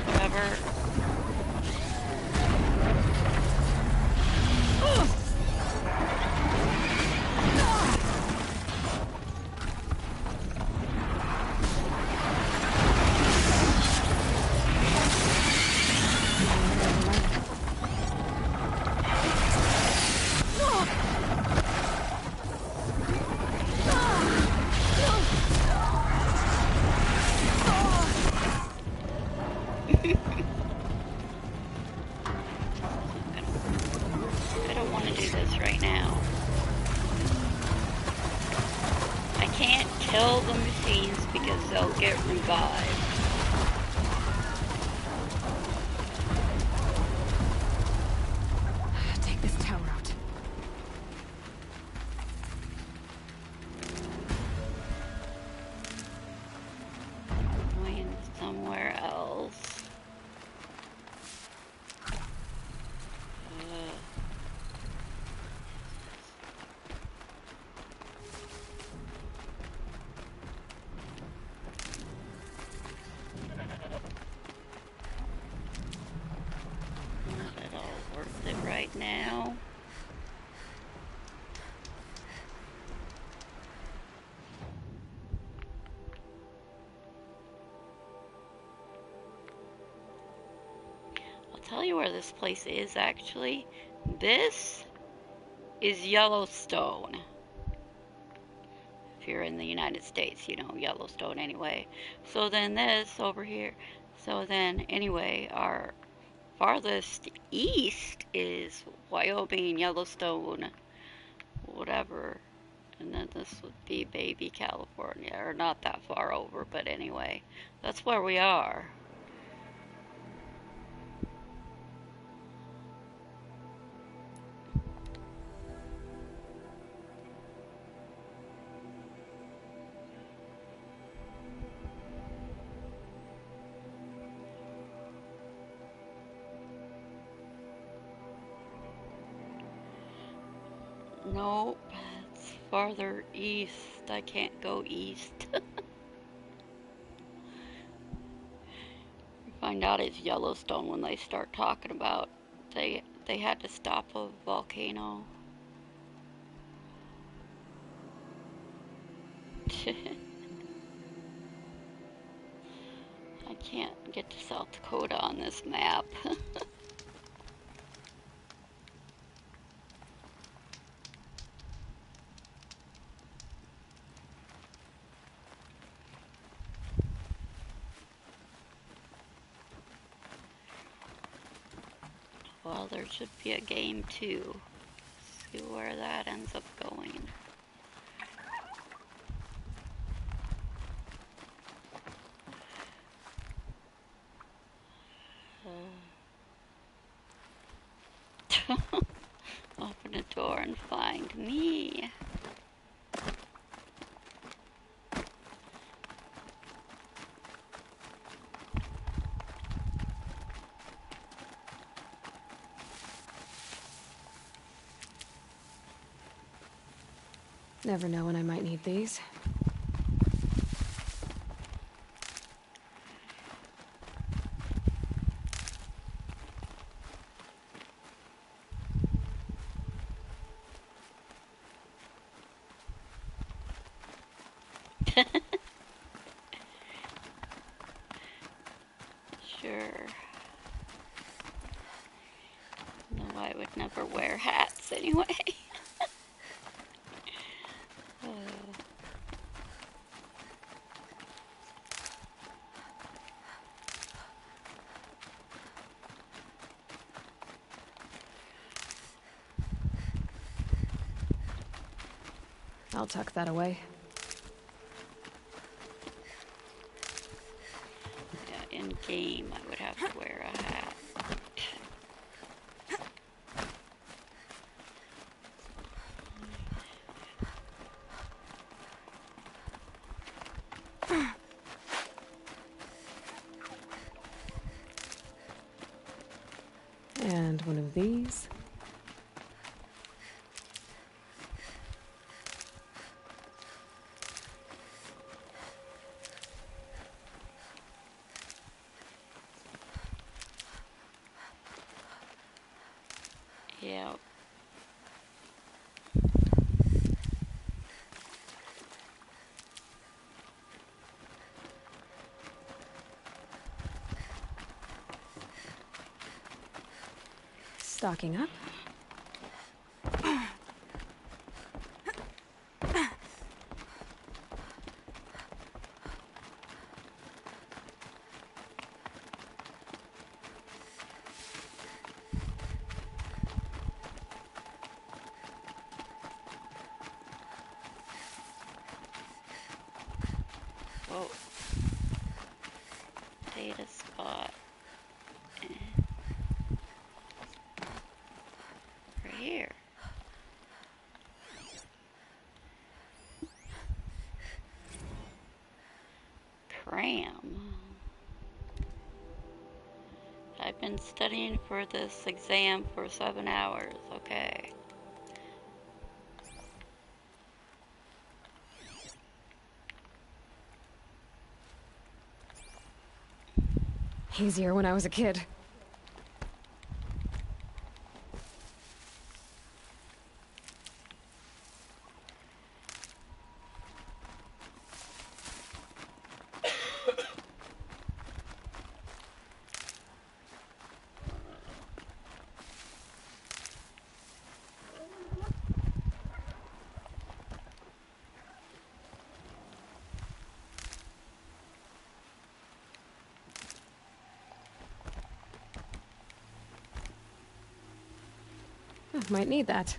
Whatever. do this right now. I can't kill the machines because they'll get revived. Take this tower out. Going somewhere else. Not at all worth it right now. I'll tell you where this place is actually. This is Yellowstone. If you're in the United States, you know Yellowstone anyway. So then this over here. So then anyway, our farthest east is Wyoming, Yellowstone, whatever. And then this would be Baby, California, or not that far over, but anyway, that's where we are. Nope, it's farther east. I can't go east. You find out it's Yellowstone when they start talking about they had to stop a volcano. I can't get to South Dakota on this map. Well, there should be a game too. See where that ends up going. Open a door and find me. Never know when I might need these. Sure. No, I would never wear hats anyway. I'll tuck that away. Yeah, in game, I would have to wear a hat. And one of these. Yeah. Stocking up. cram. I've been studying for this exam for 7 hours, okay. Easier when I was a kid. Might need that.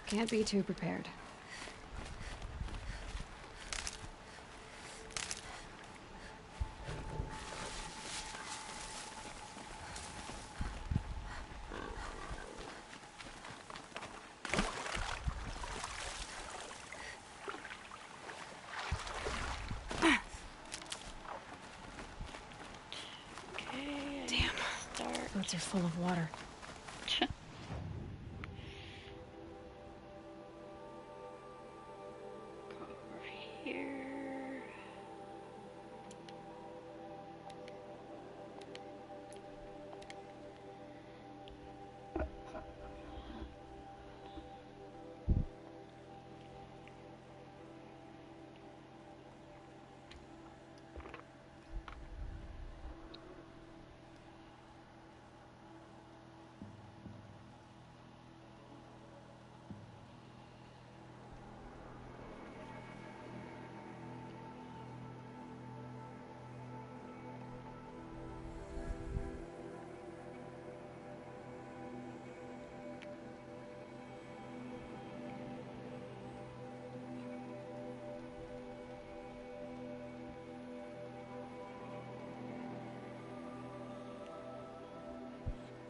Can't be too prepared. Damn. Boots are full of water.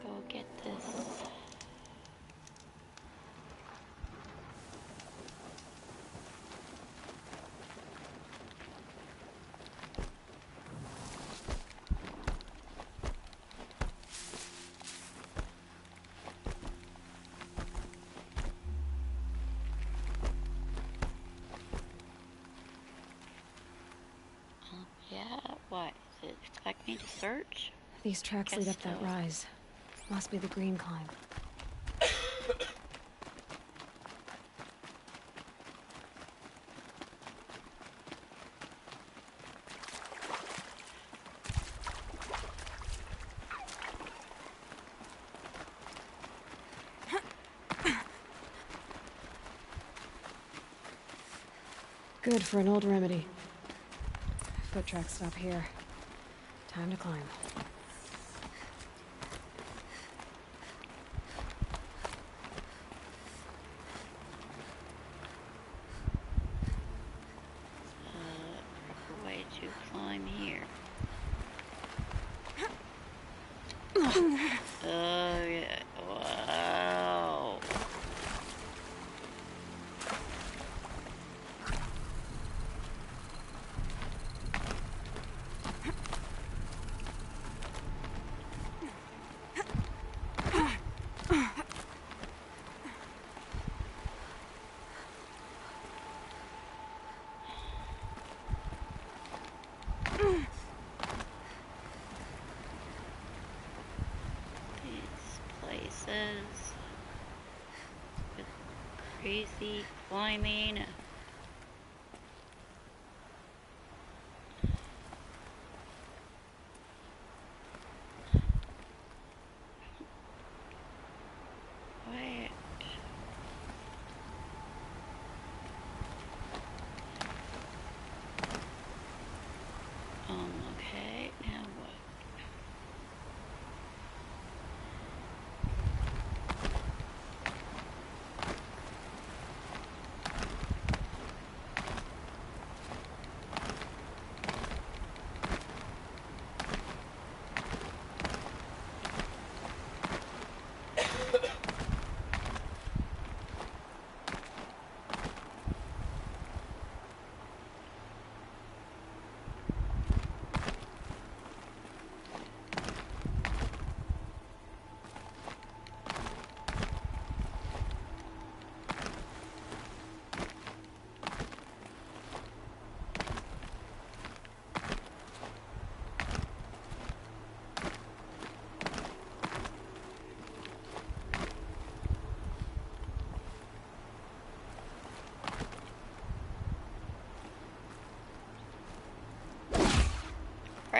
Go get this. Yeah, what? Does it expect me to search? These tracks lead up that rise. Must be the green climb. Good for an old remedy. Foot tracks stop here. Time to climb. Proper way to climb here. Oh yeah! Wow. Places with crazy climbing.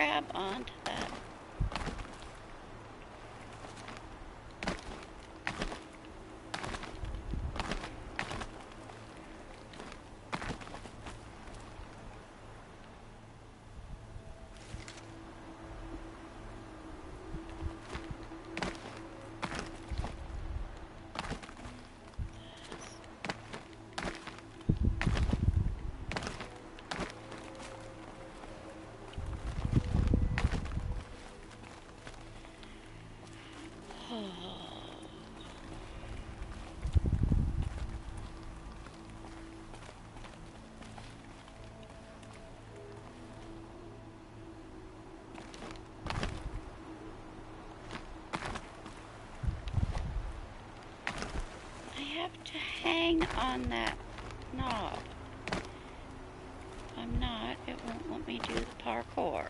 grab onto that. To hang on that knob. If I'm not, it won't let me do the parkour.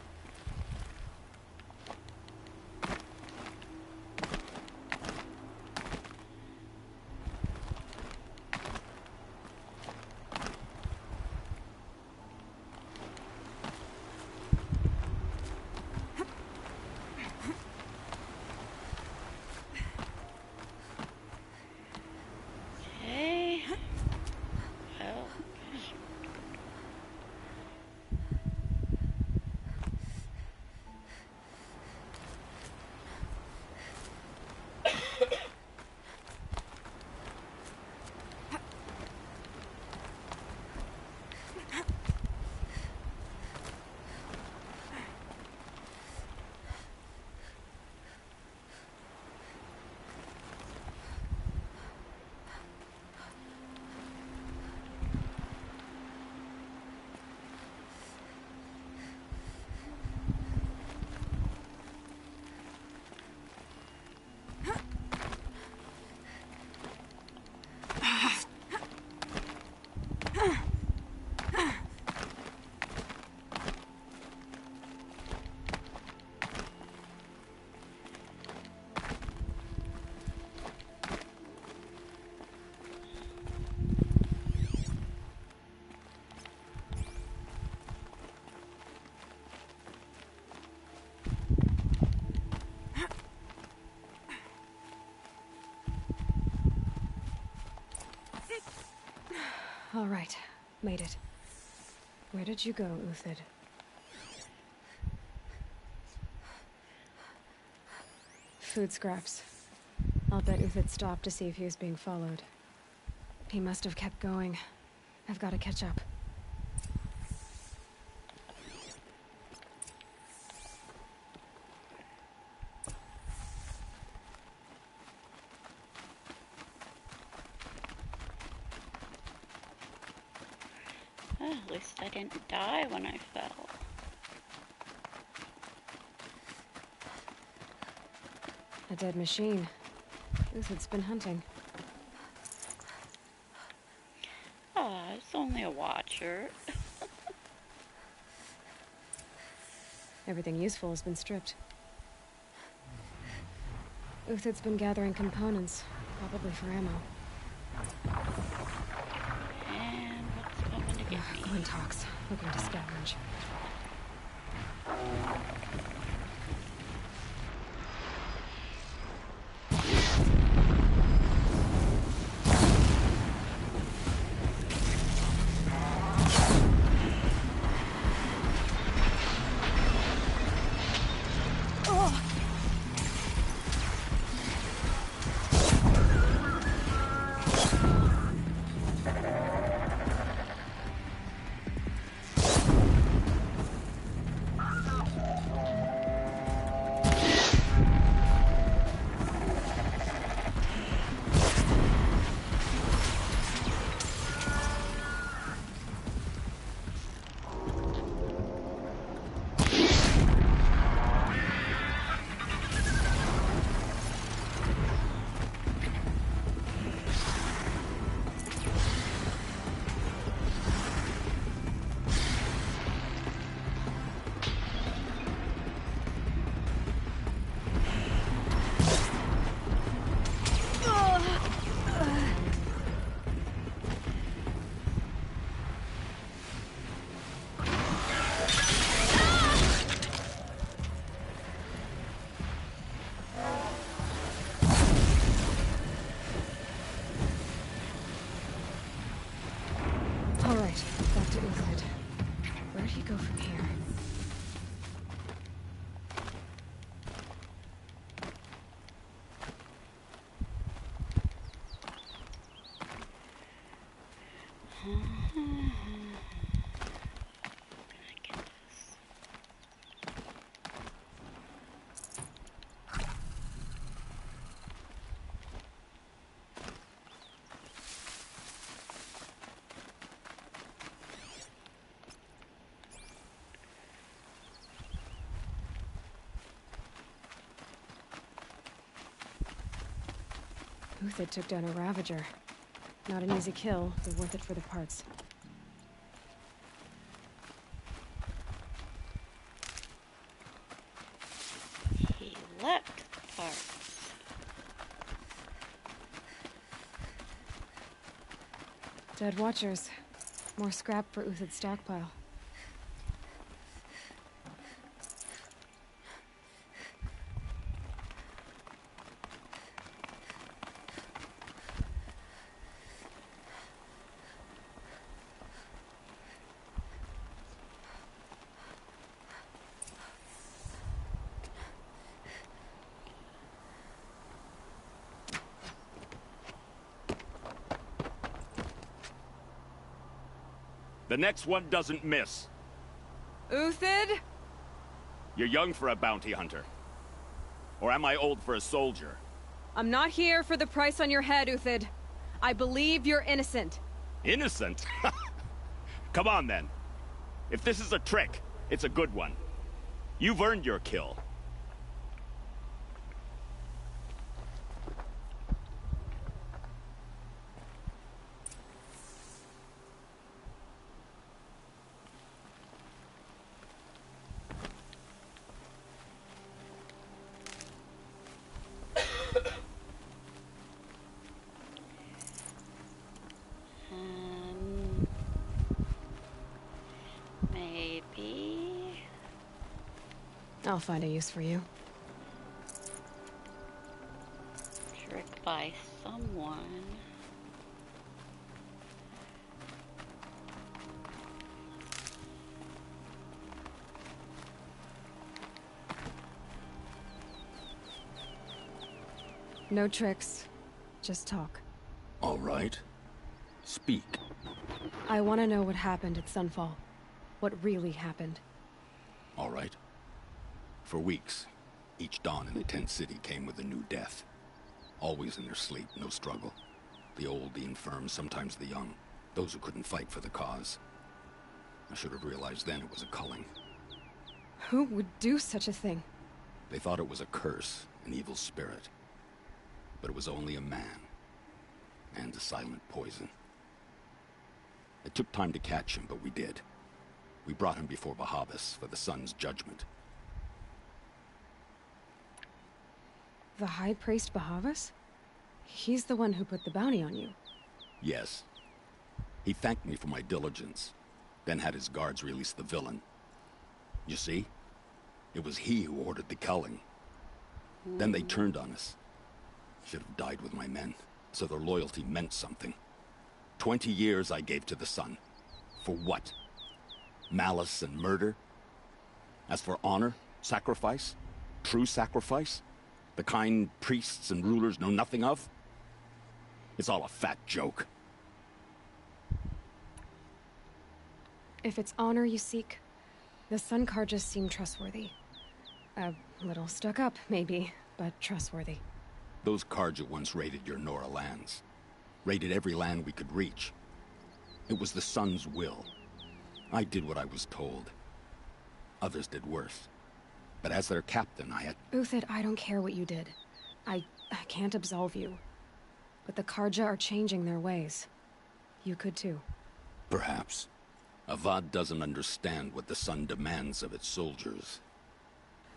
All right, made it. Where did you go, Uthid? Food scraps. I'll bet Uthid stopped to see if he was being followed. He must have kept going. I've got to catch up. At least I didn't die when I fell. A dead machine. Uthid's been hunting. Oh, it's only a watcher. Everything useful has been stripped. Uthid's been gathering components, probably for ammo. And what's coming to get me? Glintox, looking to scavenge. Alright, back to Uthid. Where'd he go from here? Uthid took down a Ravager. Not an easy kill, but worth it for the parts. He left the parts. Dead Watchers. More scrap for Uthid's stockpile. The next one doesn't miss. Uthid? You're young for a bounty hunter. Or am I old for a soldier? I'm not here for the price on your head, Uthid. I believe you're innocent. Innocent? Come on, then. If this is a trick, it's a good one. You've earned your kill. Maybe. I'll find a use for you. Trick by someone. No tricks. Just talk. All right. Speak. I want to know what happened at Sunfall. What really happened. All right. For weeks, each dawn in the tent city came with a new death. Always in their sleep, no struggle. The old, the infirm, sometimes the young. Those who couldn't fight for the cause. I should have realized then it was a culling. Who would do such a thing? They thought it was a curse, an evil spirit. But it was only a man. And a silent poison. It took time to catch him, but we did. We brought him before Bahavas for the sun's judgment. The High Priest Bahavas? He's the one who put the bounty on you. Yes. He thanked me for my diligence, then had his guards release the villain. You see? It was he who ordered the culling. Then they turned on us. Should have died with my men, so their loyalty meant something. 20 years I gave to the sun. For what? Malice and murder? As for honor, sacrifice, true sacrifice, the kind priests and rulers know nothing of? It's all a fat joke. If it's honor you seek, the Sun Carjas seem trustworthy. A little stuck up, maybe, but trustworthy. Those Carja once raided your Nora lands. Raided every land we could reach. It was the Sun's will. I did what I was told. Others did worse. But as their captain, I had... Uthid, I don't care what you did. I can't absolve you. But the Carja are changing their ways. You could too. Perhaps. Avad doesn't understand what the Sun demands of its soldiers.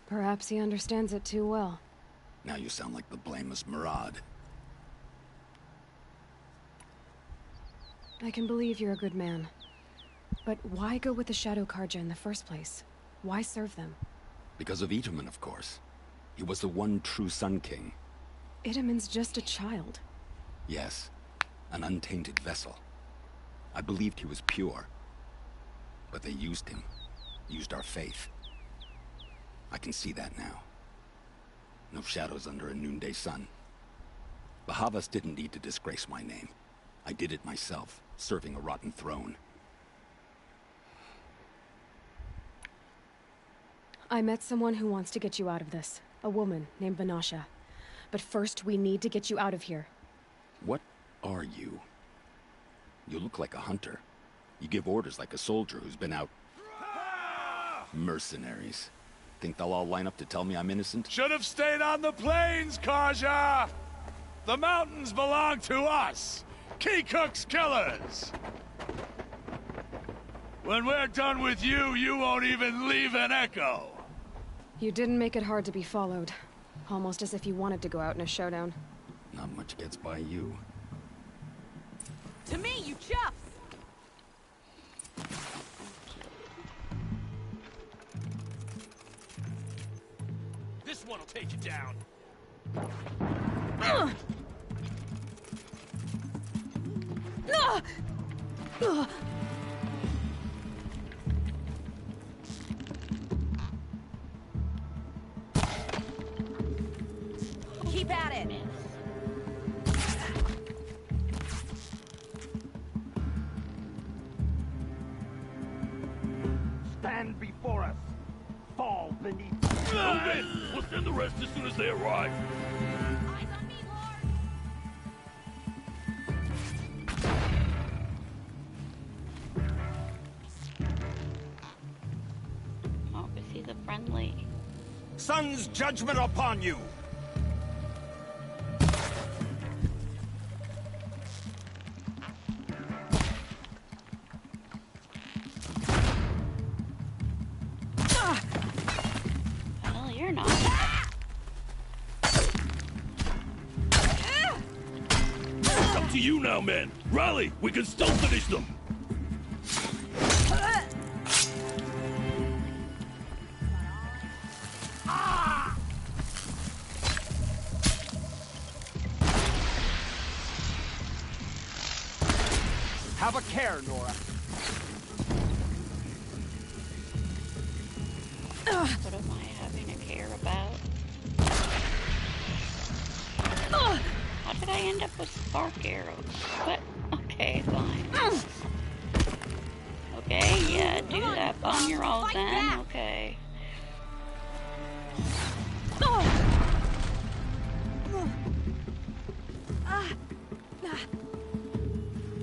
Perhaps he understands it too well. Now you sound like the blameless Murad. I can believe you're a good man. But why go with the Shadow Carja in the first place? Why serve them? Because of Itamen, of course. He was the one true Sun King. Itamen's just a child. Yes. An untainted vessel. I believed he was pure. But they used him. Used our faith. I can see that now. No shadows under a noonday sun. Bahavas didn't need to disgrace my name. I did it myself, serving a rotten throne. I met someone who wants to get you out of this. A woman named Vanasha. But first, we need to get you out of here. What are you? You look like a hunter. You give orders like a soldier who's been out... Mercenaries. Think they'll all line up to tell me I'm innocent? Should have stayed on the plains, Kaja! The mountains belong to us! Keekook's killers! When we're done with you, you won't even leave an echo! You didn't make it hard to be followed. Almost as if you wanted to go out in a showdown. Not much gets by you. To me, you chuffs! This one'll take you down. Keep at it. Stand before us. Fall beneath. Move in. We'll send the rest as soon as they arrive. Eyes on me, Lord. Oh, is he the friendly? Sun's judgment upon you. Well, you're not. It's up to you now, men. Rally. We can still finish them. Have a care, Nora. What am I having to care about? How did I end up with spark arrows? What? Okay, fine. Okay, yeah, do that on your own then. Okay.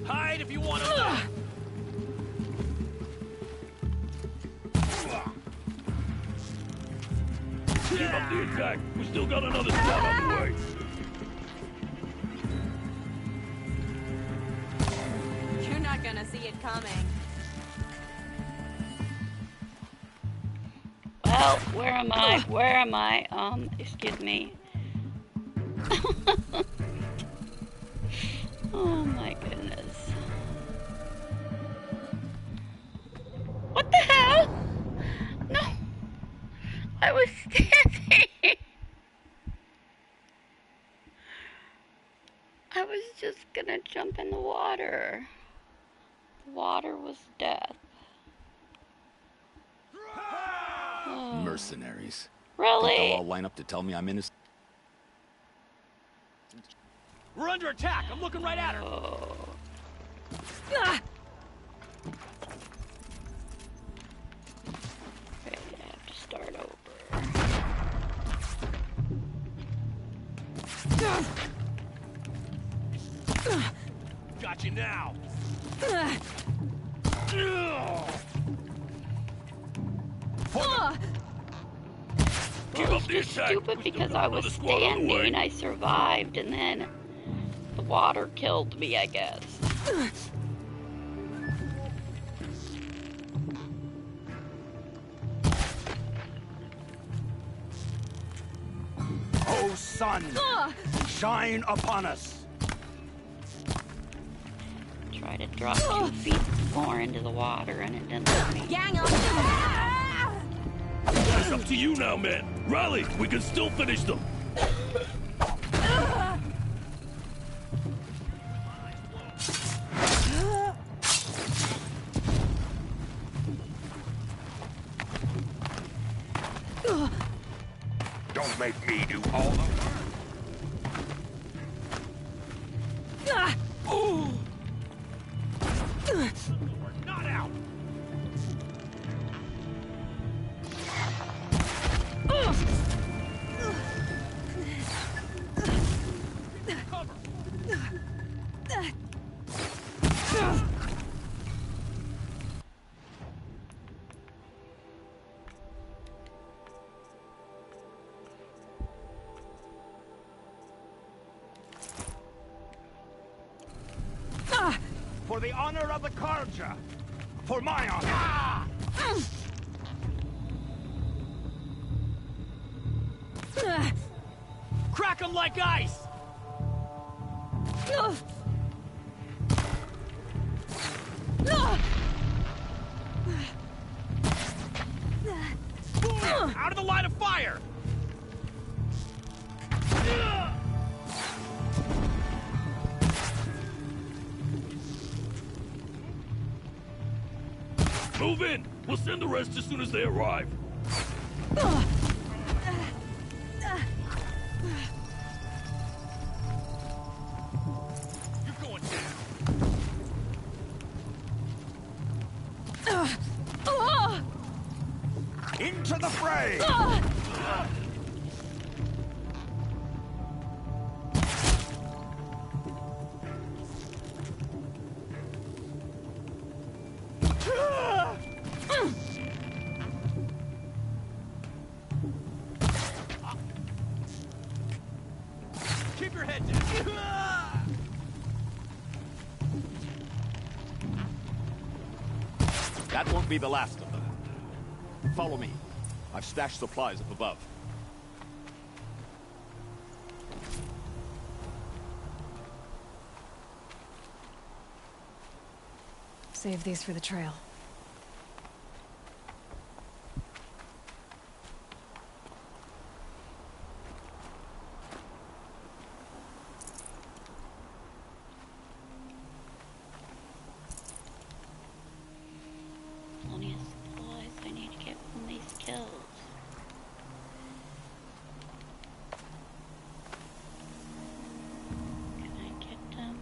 Hide if you want to. Keep up the attack. We still got another squad on the way. You're not gonna see it coming. Well, where am I? Where am I? Excuse me. Oh my goodness. What the hell? No. I was standing. I was just gonna jump in the water. The water was death. Oh. Mercenaries. Really? Think they'll all line up to tell me I'm innocent? We're under attack. I'm looking right at her. Okay, I have to start over. Got you now. It was just stupid because I was standing, I survived, and then the water killed me, I guess. Oh, sun, shine upon us. Try to drop 2 feet more into the water, and it didn't let me. Gang up! It's up to you now, men. Rally. We can still finish them. Don't make me do all the work. Not out! For the honor of the Karja! For my honor! Crack 'em like ice! Out of the line of fire! Move in! We'll send the rest as soon as they arrive. You're going down. Into the fray! Keep your head down. That won't be the last of them. Follow me. I've stashed supplies up above. Save these for the trail. Plenty of supplies I need to get from these kills. Can I get them?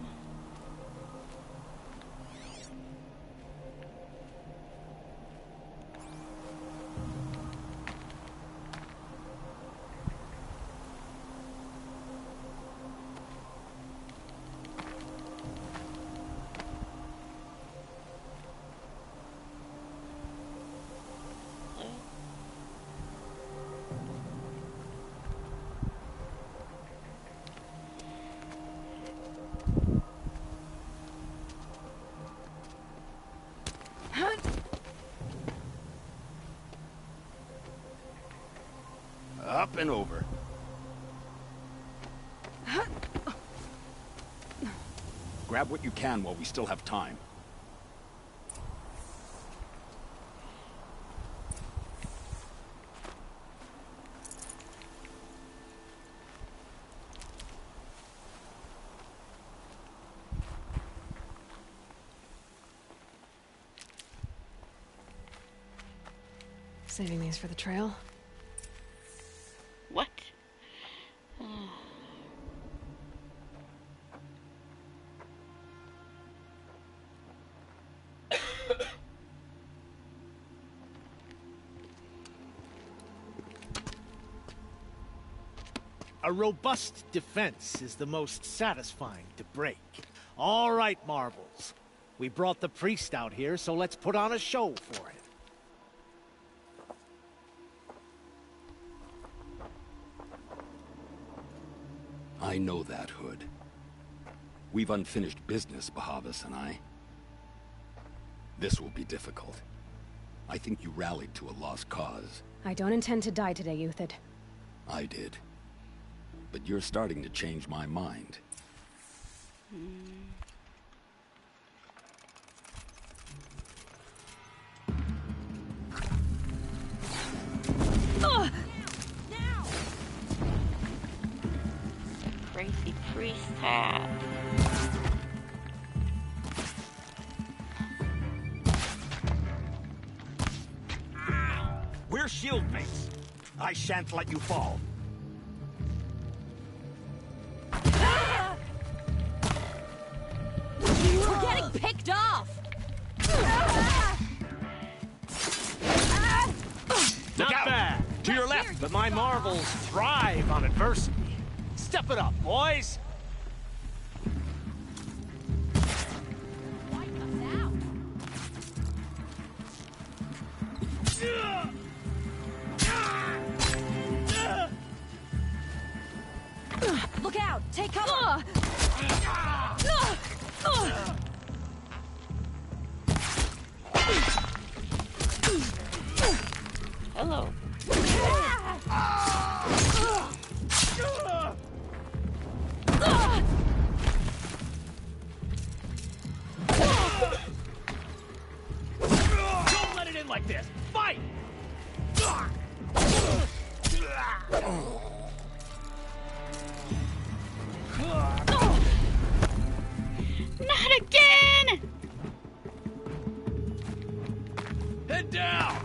Up and over. Grab what you can while we still have time. Saving these for the trail. What? A robust defense is the most satisfying to break. All right, Marbles. We brought the priest out here, so let's put on a show for him. I know that, Hood. We've unfinished business, Bahavas and I. This will be difficult. I think you rallied to a lost cause. I don't intend to die today, Euthyd. I did. But you're starting to change my mind. Crazy priest hat. We're shield mates. I shan't let you fall. We're getting picked off! Not bad. To your left, but my marvels thrive on adversity. Step it up, boys. Look out! Take cover! Hello. Don't let it in like this! Fight! Not again! Head down!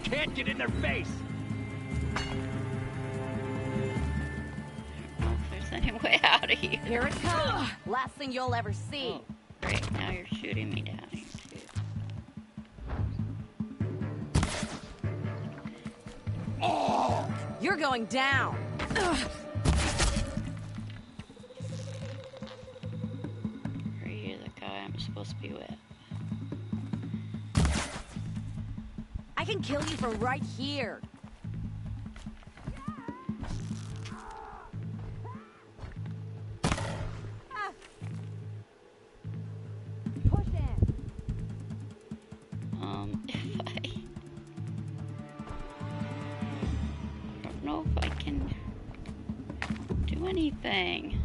Can't get in their face! I don't know if there's any way out of here. Here it comes! Last thing you'll ever see. Oh, great, now you're shooting me down here too. You're going down! Are you the guy I'm supposed to be with? I can kill you from right here. Push in. If I don't know if I can do anything.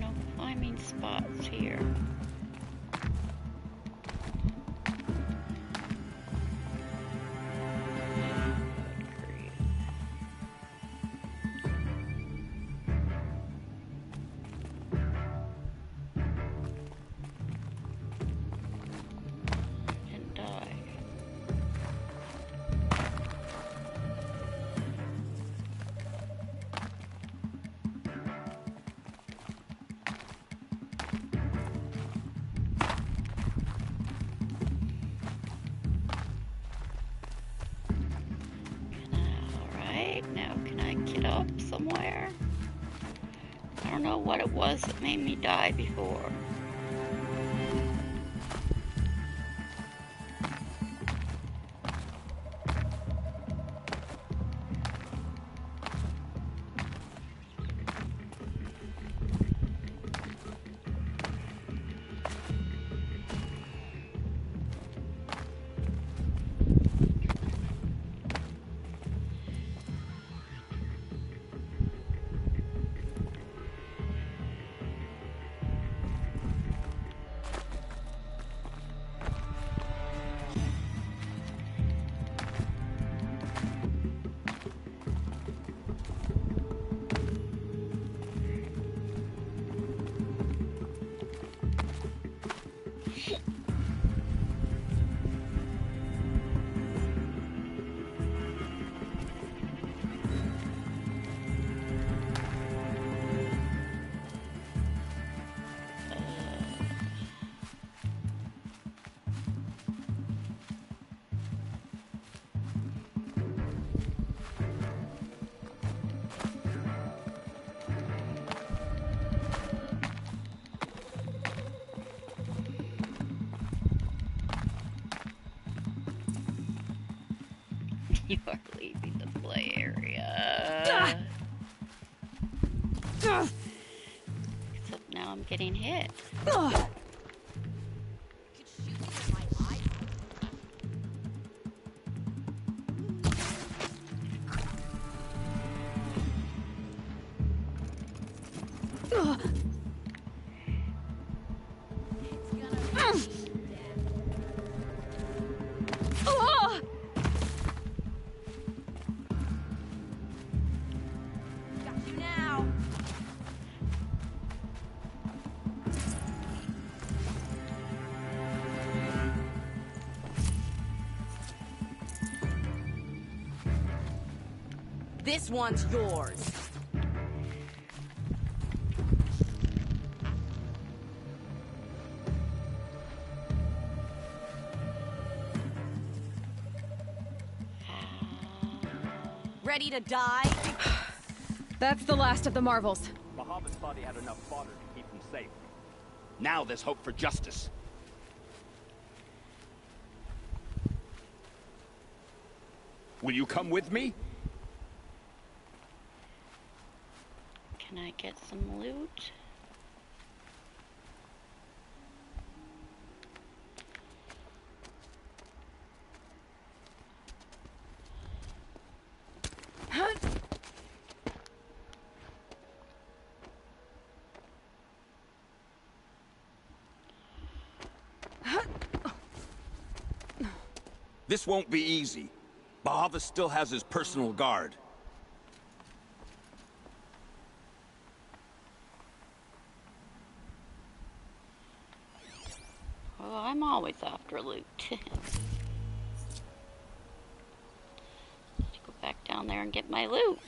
No climbing spots here. And die. Alright, now can I get up somewhere? I don't know what it was that made me die before. You are leaving the play area. Except now I'm getting hit. This one's yours. Ready to die? That's the last of the Marvels. Bahamut thought he had enough fodder to keep him safe. Now there's hope for justice. Will you come with me? Can I get some loot? This won't be easy. Bahavas still has his personal guard. Well, I'm always after loot. Go back down there and get my loot.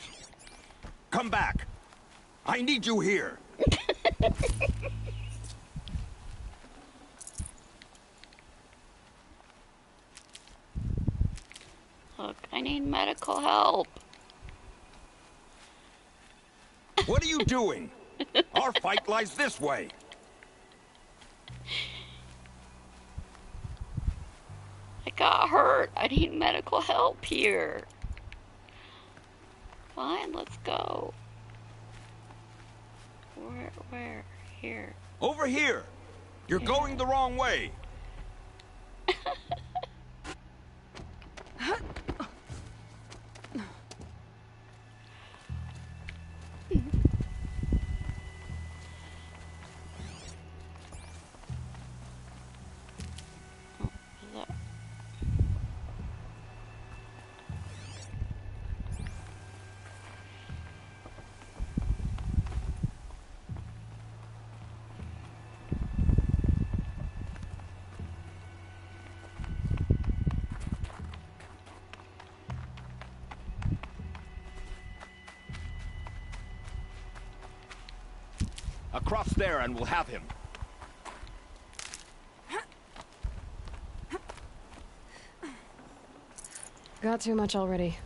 Come back! I need you here! Look, I need medical help. What are you doing? Our fight lies this way. I got hurt. I need medical help here. Fine, let's go. Where? Here. Over here! You're going the wrong way! Across there and we'll have him. Got too much already.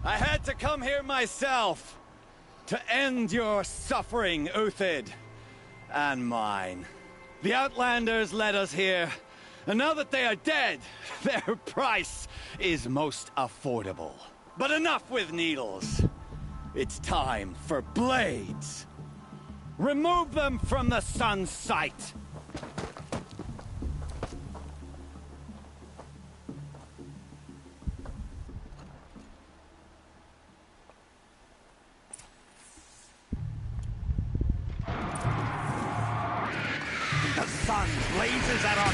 I had to come here myself to end your suffering, Uthid, and mine. The Outlanders led us here, and now that they are dead, their price is most affordable. But enough with needles. It's time for blades. Remove them from the sun's sight. The sun blazes at our...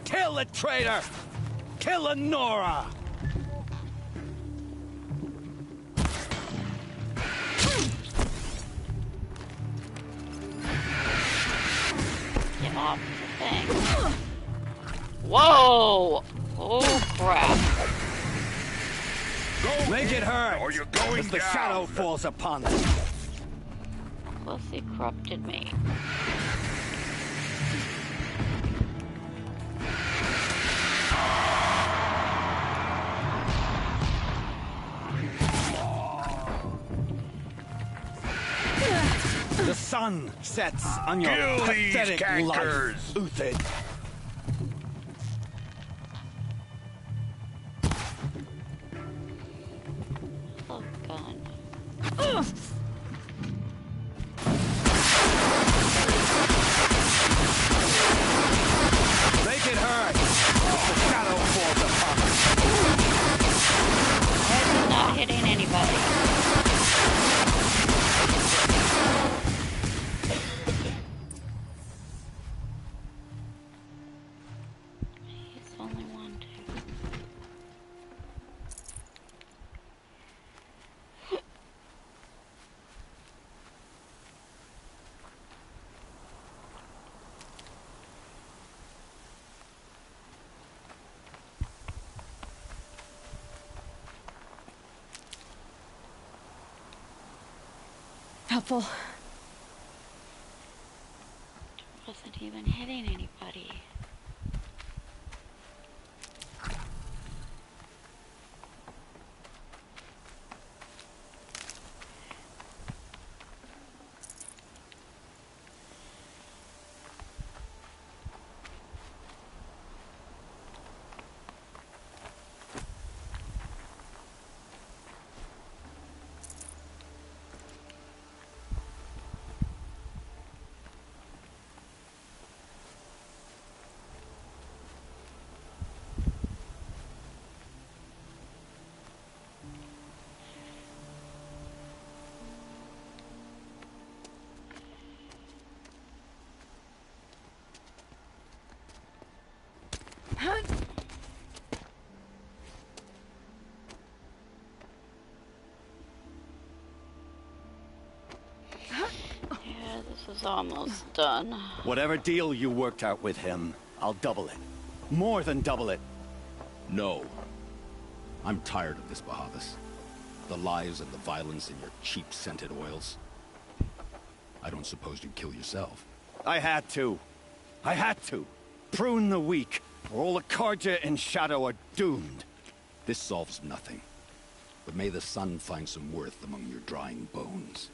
Kill the traitor! Kill Anora! Get off the thing. Whoa! Oh crap. Make it hurt, or you're going as the down. shadow falls upon us. Plus he corrupted me. The sun sets on your Kill these pathetic life, cankers. Uthid. Oh gun. anybody. He's the only one too. Helpful. Wasn't even hitting anybody. Yeah, this is almost done. Whatever deal you worked out with him, I'll double it. More than double it. No. I'm tired of this, Bahavas. The lies and the violence and your cheap-scented oils. I don't suppose you'd kill yourself. I had to. I had to. Prune the weak, or all the Carja in Shadow are doomed. This solves nothing. But may the sun find some worth among your drying bones.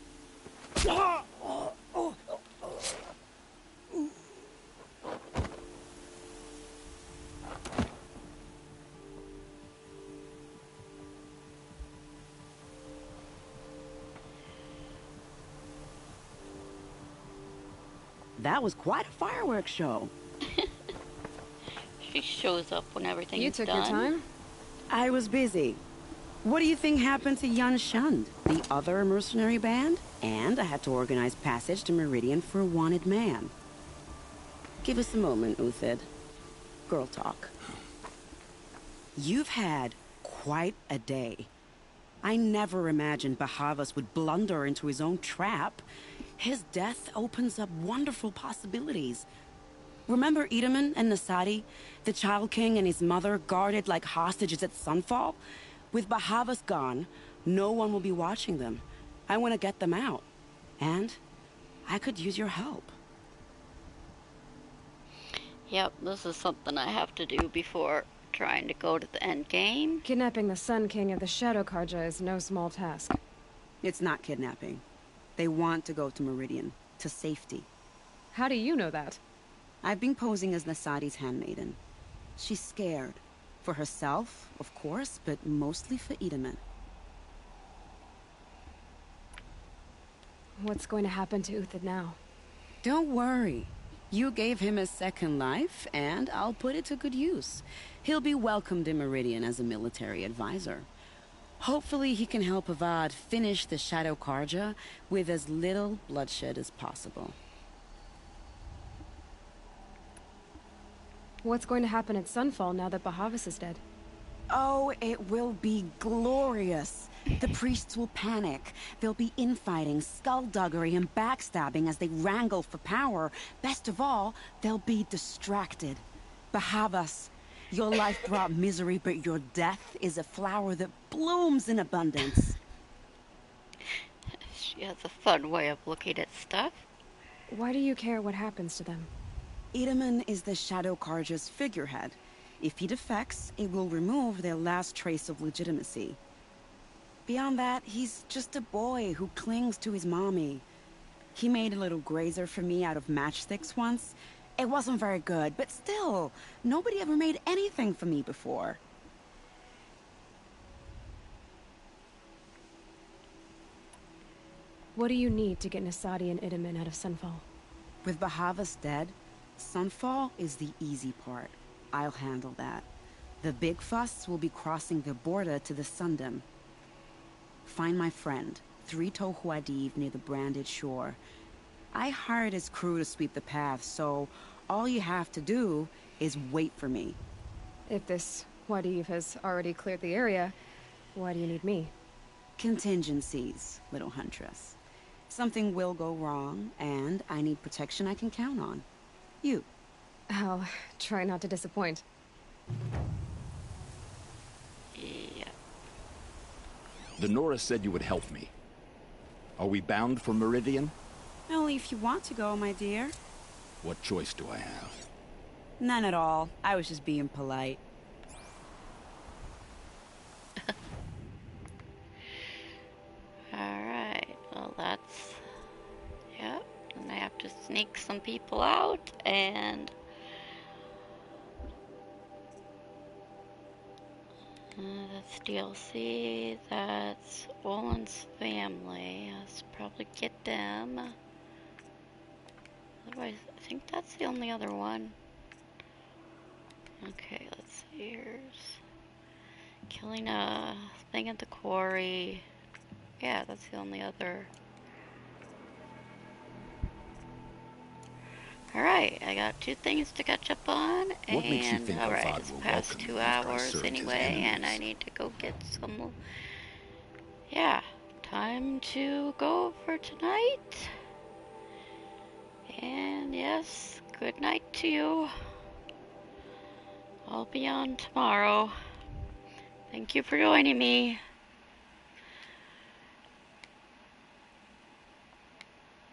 That was quite a fireworks show. She shows up when everything's done. You took your time? I was busy. What do you think happened to Yan Shund, the other mercenary band? And I had to organize passage to Meridian for a wanted man. Give us a moment, Uthid. Girl talk. You've had quite a day. I never imagined Bahavas would blunder into his own trap. His death opens up wonderful possibilities. Remember Itamen and Nasadi? The Child King and his mother guarded like hostages at Sunfall? With Bahavas gone, no one will be watching them. I want to get them out. And I could use your help. Yep, this is something I have to do before trying to go to the end game. Kidnapping the Sun King of the Shadow Carja is no small task. It's not kidnapping. They want to go to Meridian, to safety. How do you know that? I've been posing as Nasadi's handmaiden. She's scared. For herself, of course, but mostly for Itamen. What's going to happen to Uthid now? Don't worry. You gave him a second life, and I'll put it to good use. He'll be welcomed in Meridian as a military advisor. Hopefully he can help Avad finish the Shadow Carja with as little bloodshed as possible. What's going to happen at Sunfall now that Bahavas is dead? Oh, it will be glorious. The priests will panic. There'll be infighting, skullduggery, and backstabbing as they wrangle for power. Best of all, they'll be distracted. Bahavas, your life brought misery, but your death is a flower that blooms in abundance. She has a fun way of looking at stuff. Why do you care what happens to them? Itamen is the Shadow Carja's figurehead. If he defects, it will remove their last trace of legitimacy. Beyond that, he's just a boy who clings to his mommy. He made a little grazer for me out of matchsticks once. It wasn't very good, but still, nobody ever made anything for me before. What do you need to get Nasadi and Itamen out of Sunfall? With Bahavas dead, Sunfall is the easy part. I'll handle that. The big fuss will be crossing the border to the Sundom. Find my friend, Three-Toe Huadiv, near the Branded Shore. I hired his crew to sweep the path, so all you have to do is wait for me. If this Huadiv has already cleared the area, why do you need me? Contingencies, little huntress. Something will go wrong, and I need protection I can count on. You. I'll try not to disappoint. Yeah. The Nora said you would help me. Are we bound for Meridian? Only if you want to go, my dear. What choice do I have? None at all. I was just being polite. Alright, well that's... Yep, and I have to sneak some people out, and... that's DLC, that's Olin's family. Let's probably get them. Otherwise, I think that's the only other one. Okay, let's see. Here's killing a thing at the quarry. Yeah, that's the only other. Alright, I got 2 things to catch up on, What makes you think our alright, father it's will past welcome 2 you after I hours served his anyway, and I enemies? need to go get some. Yeah, time to go for tonight. And yes, good night to you. I'll be on tomorrow. Thank you for joining me.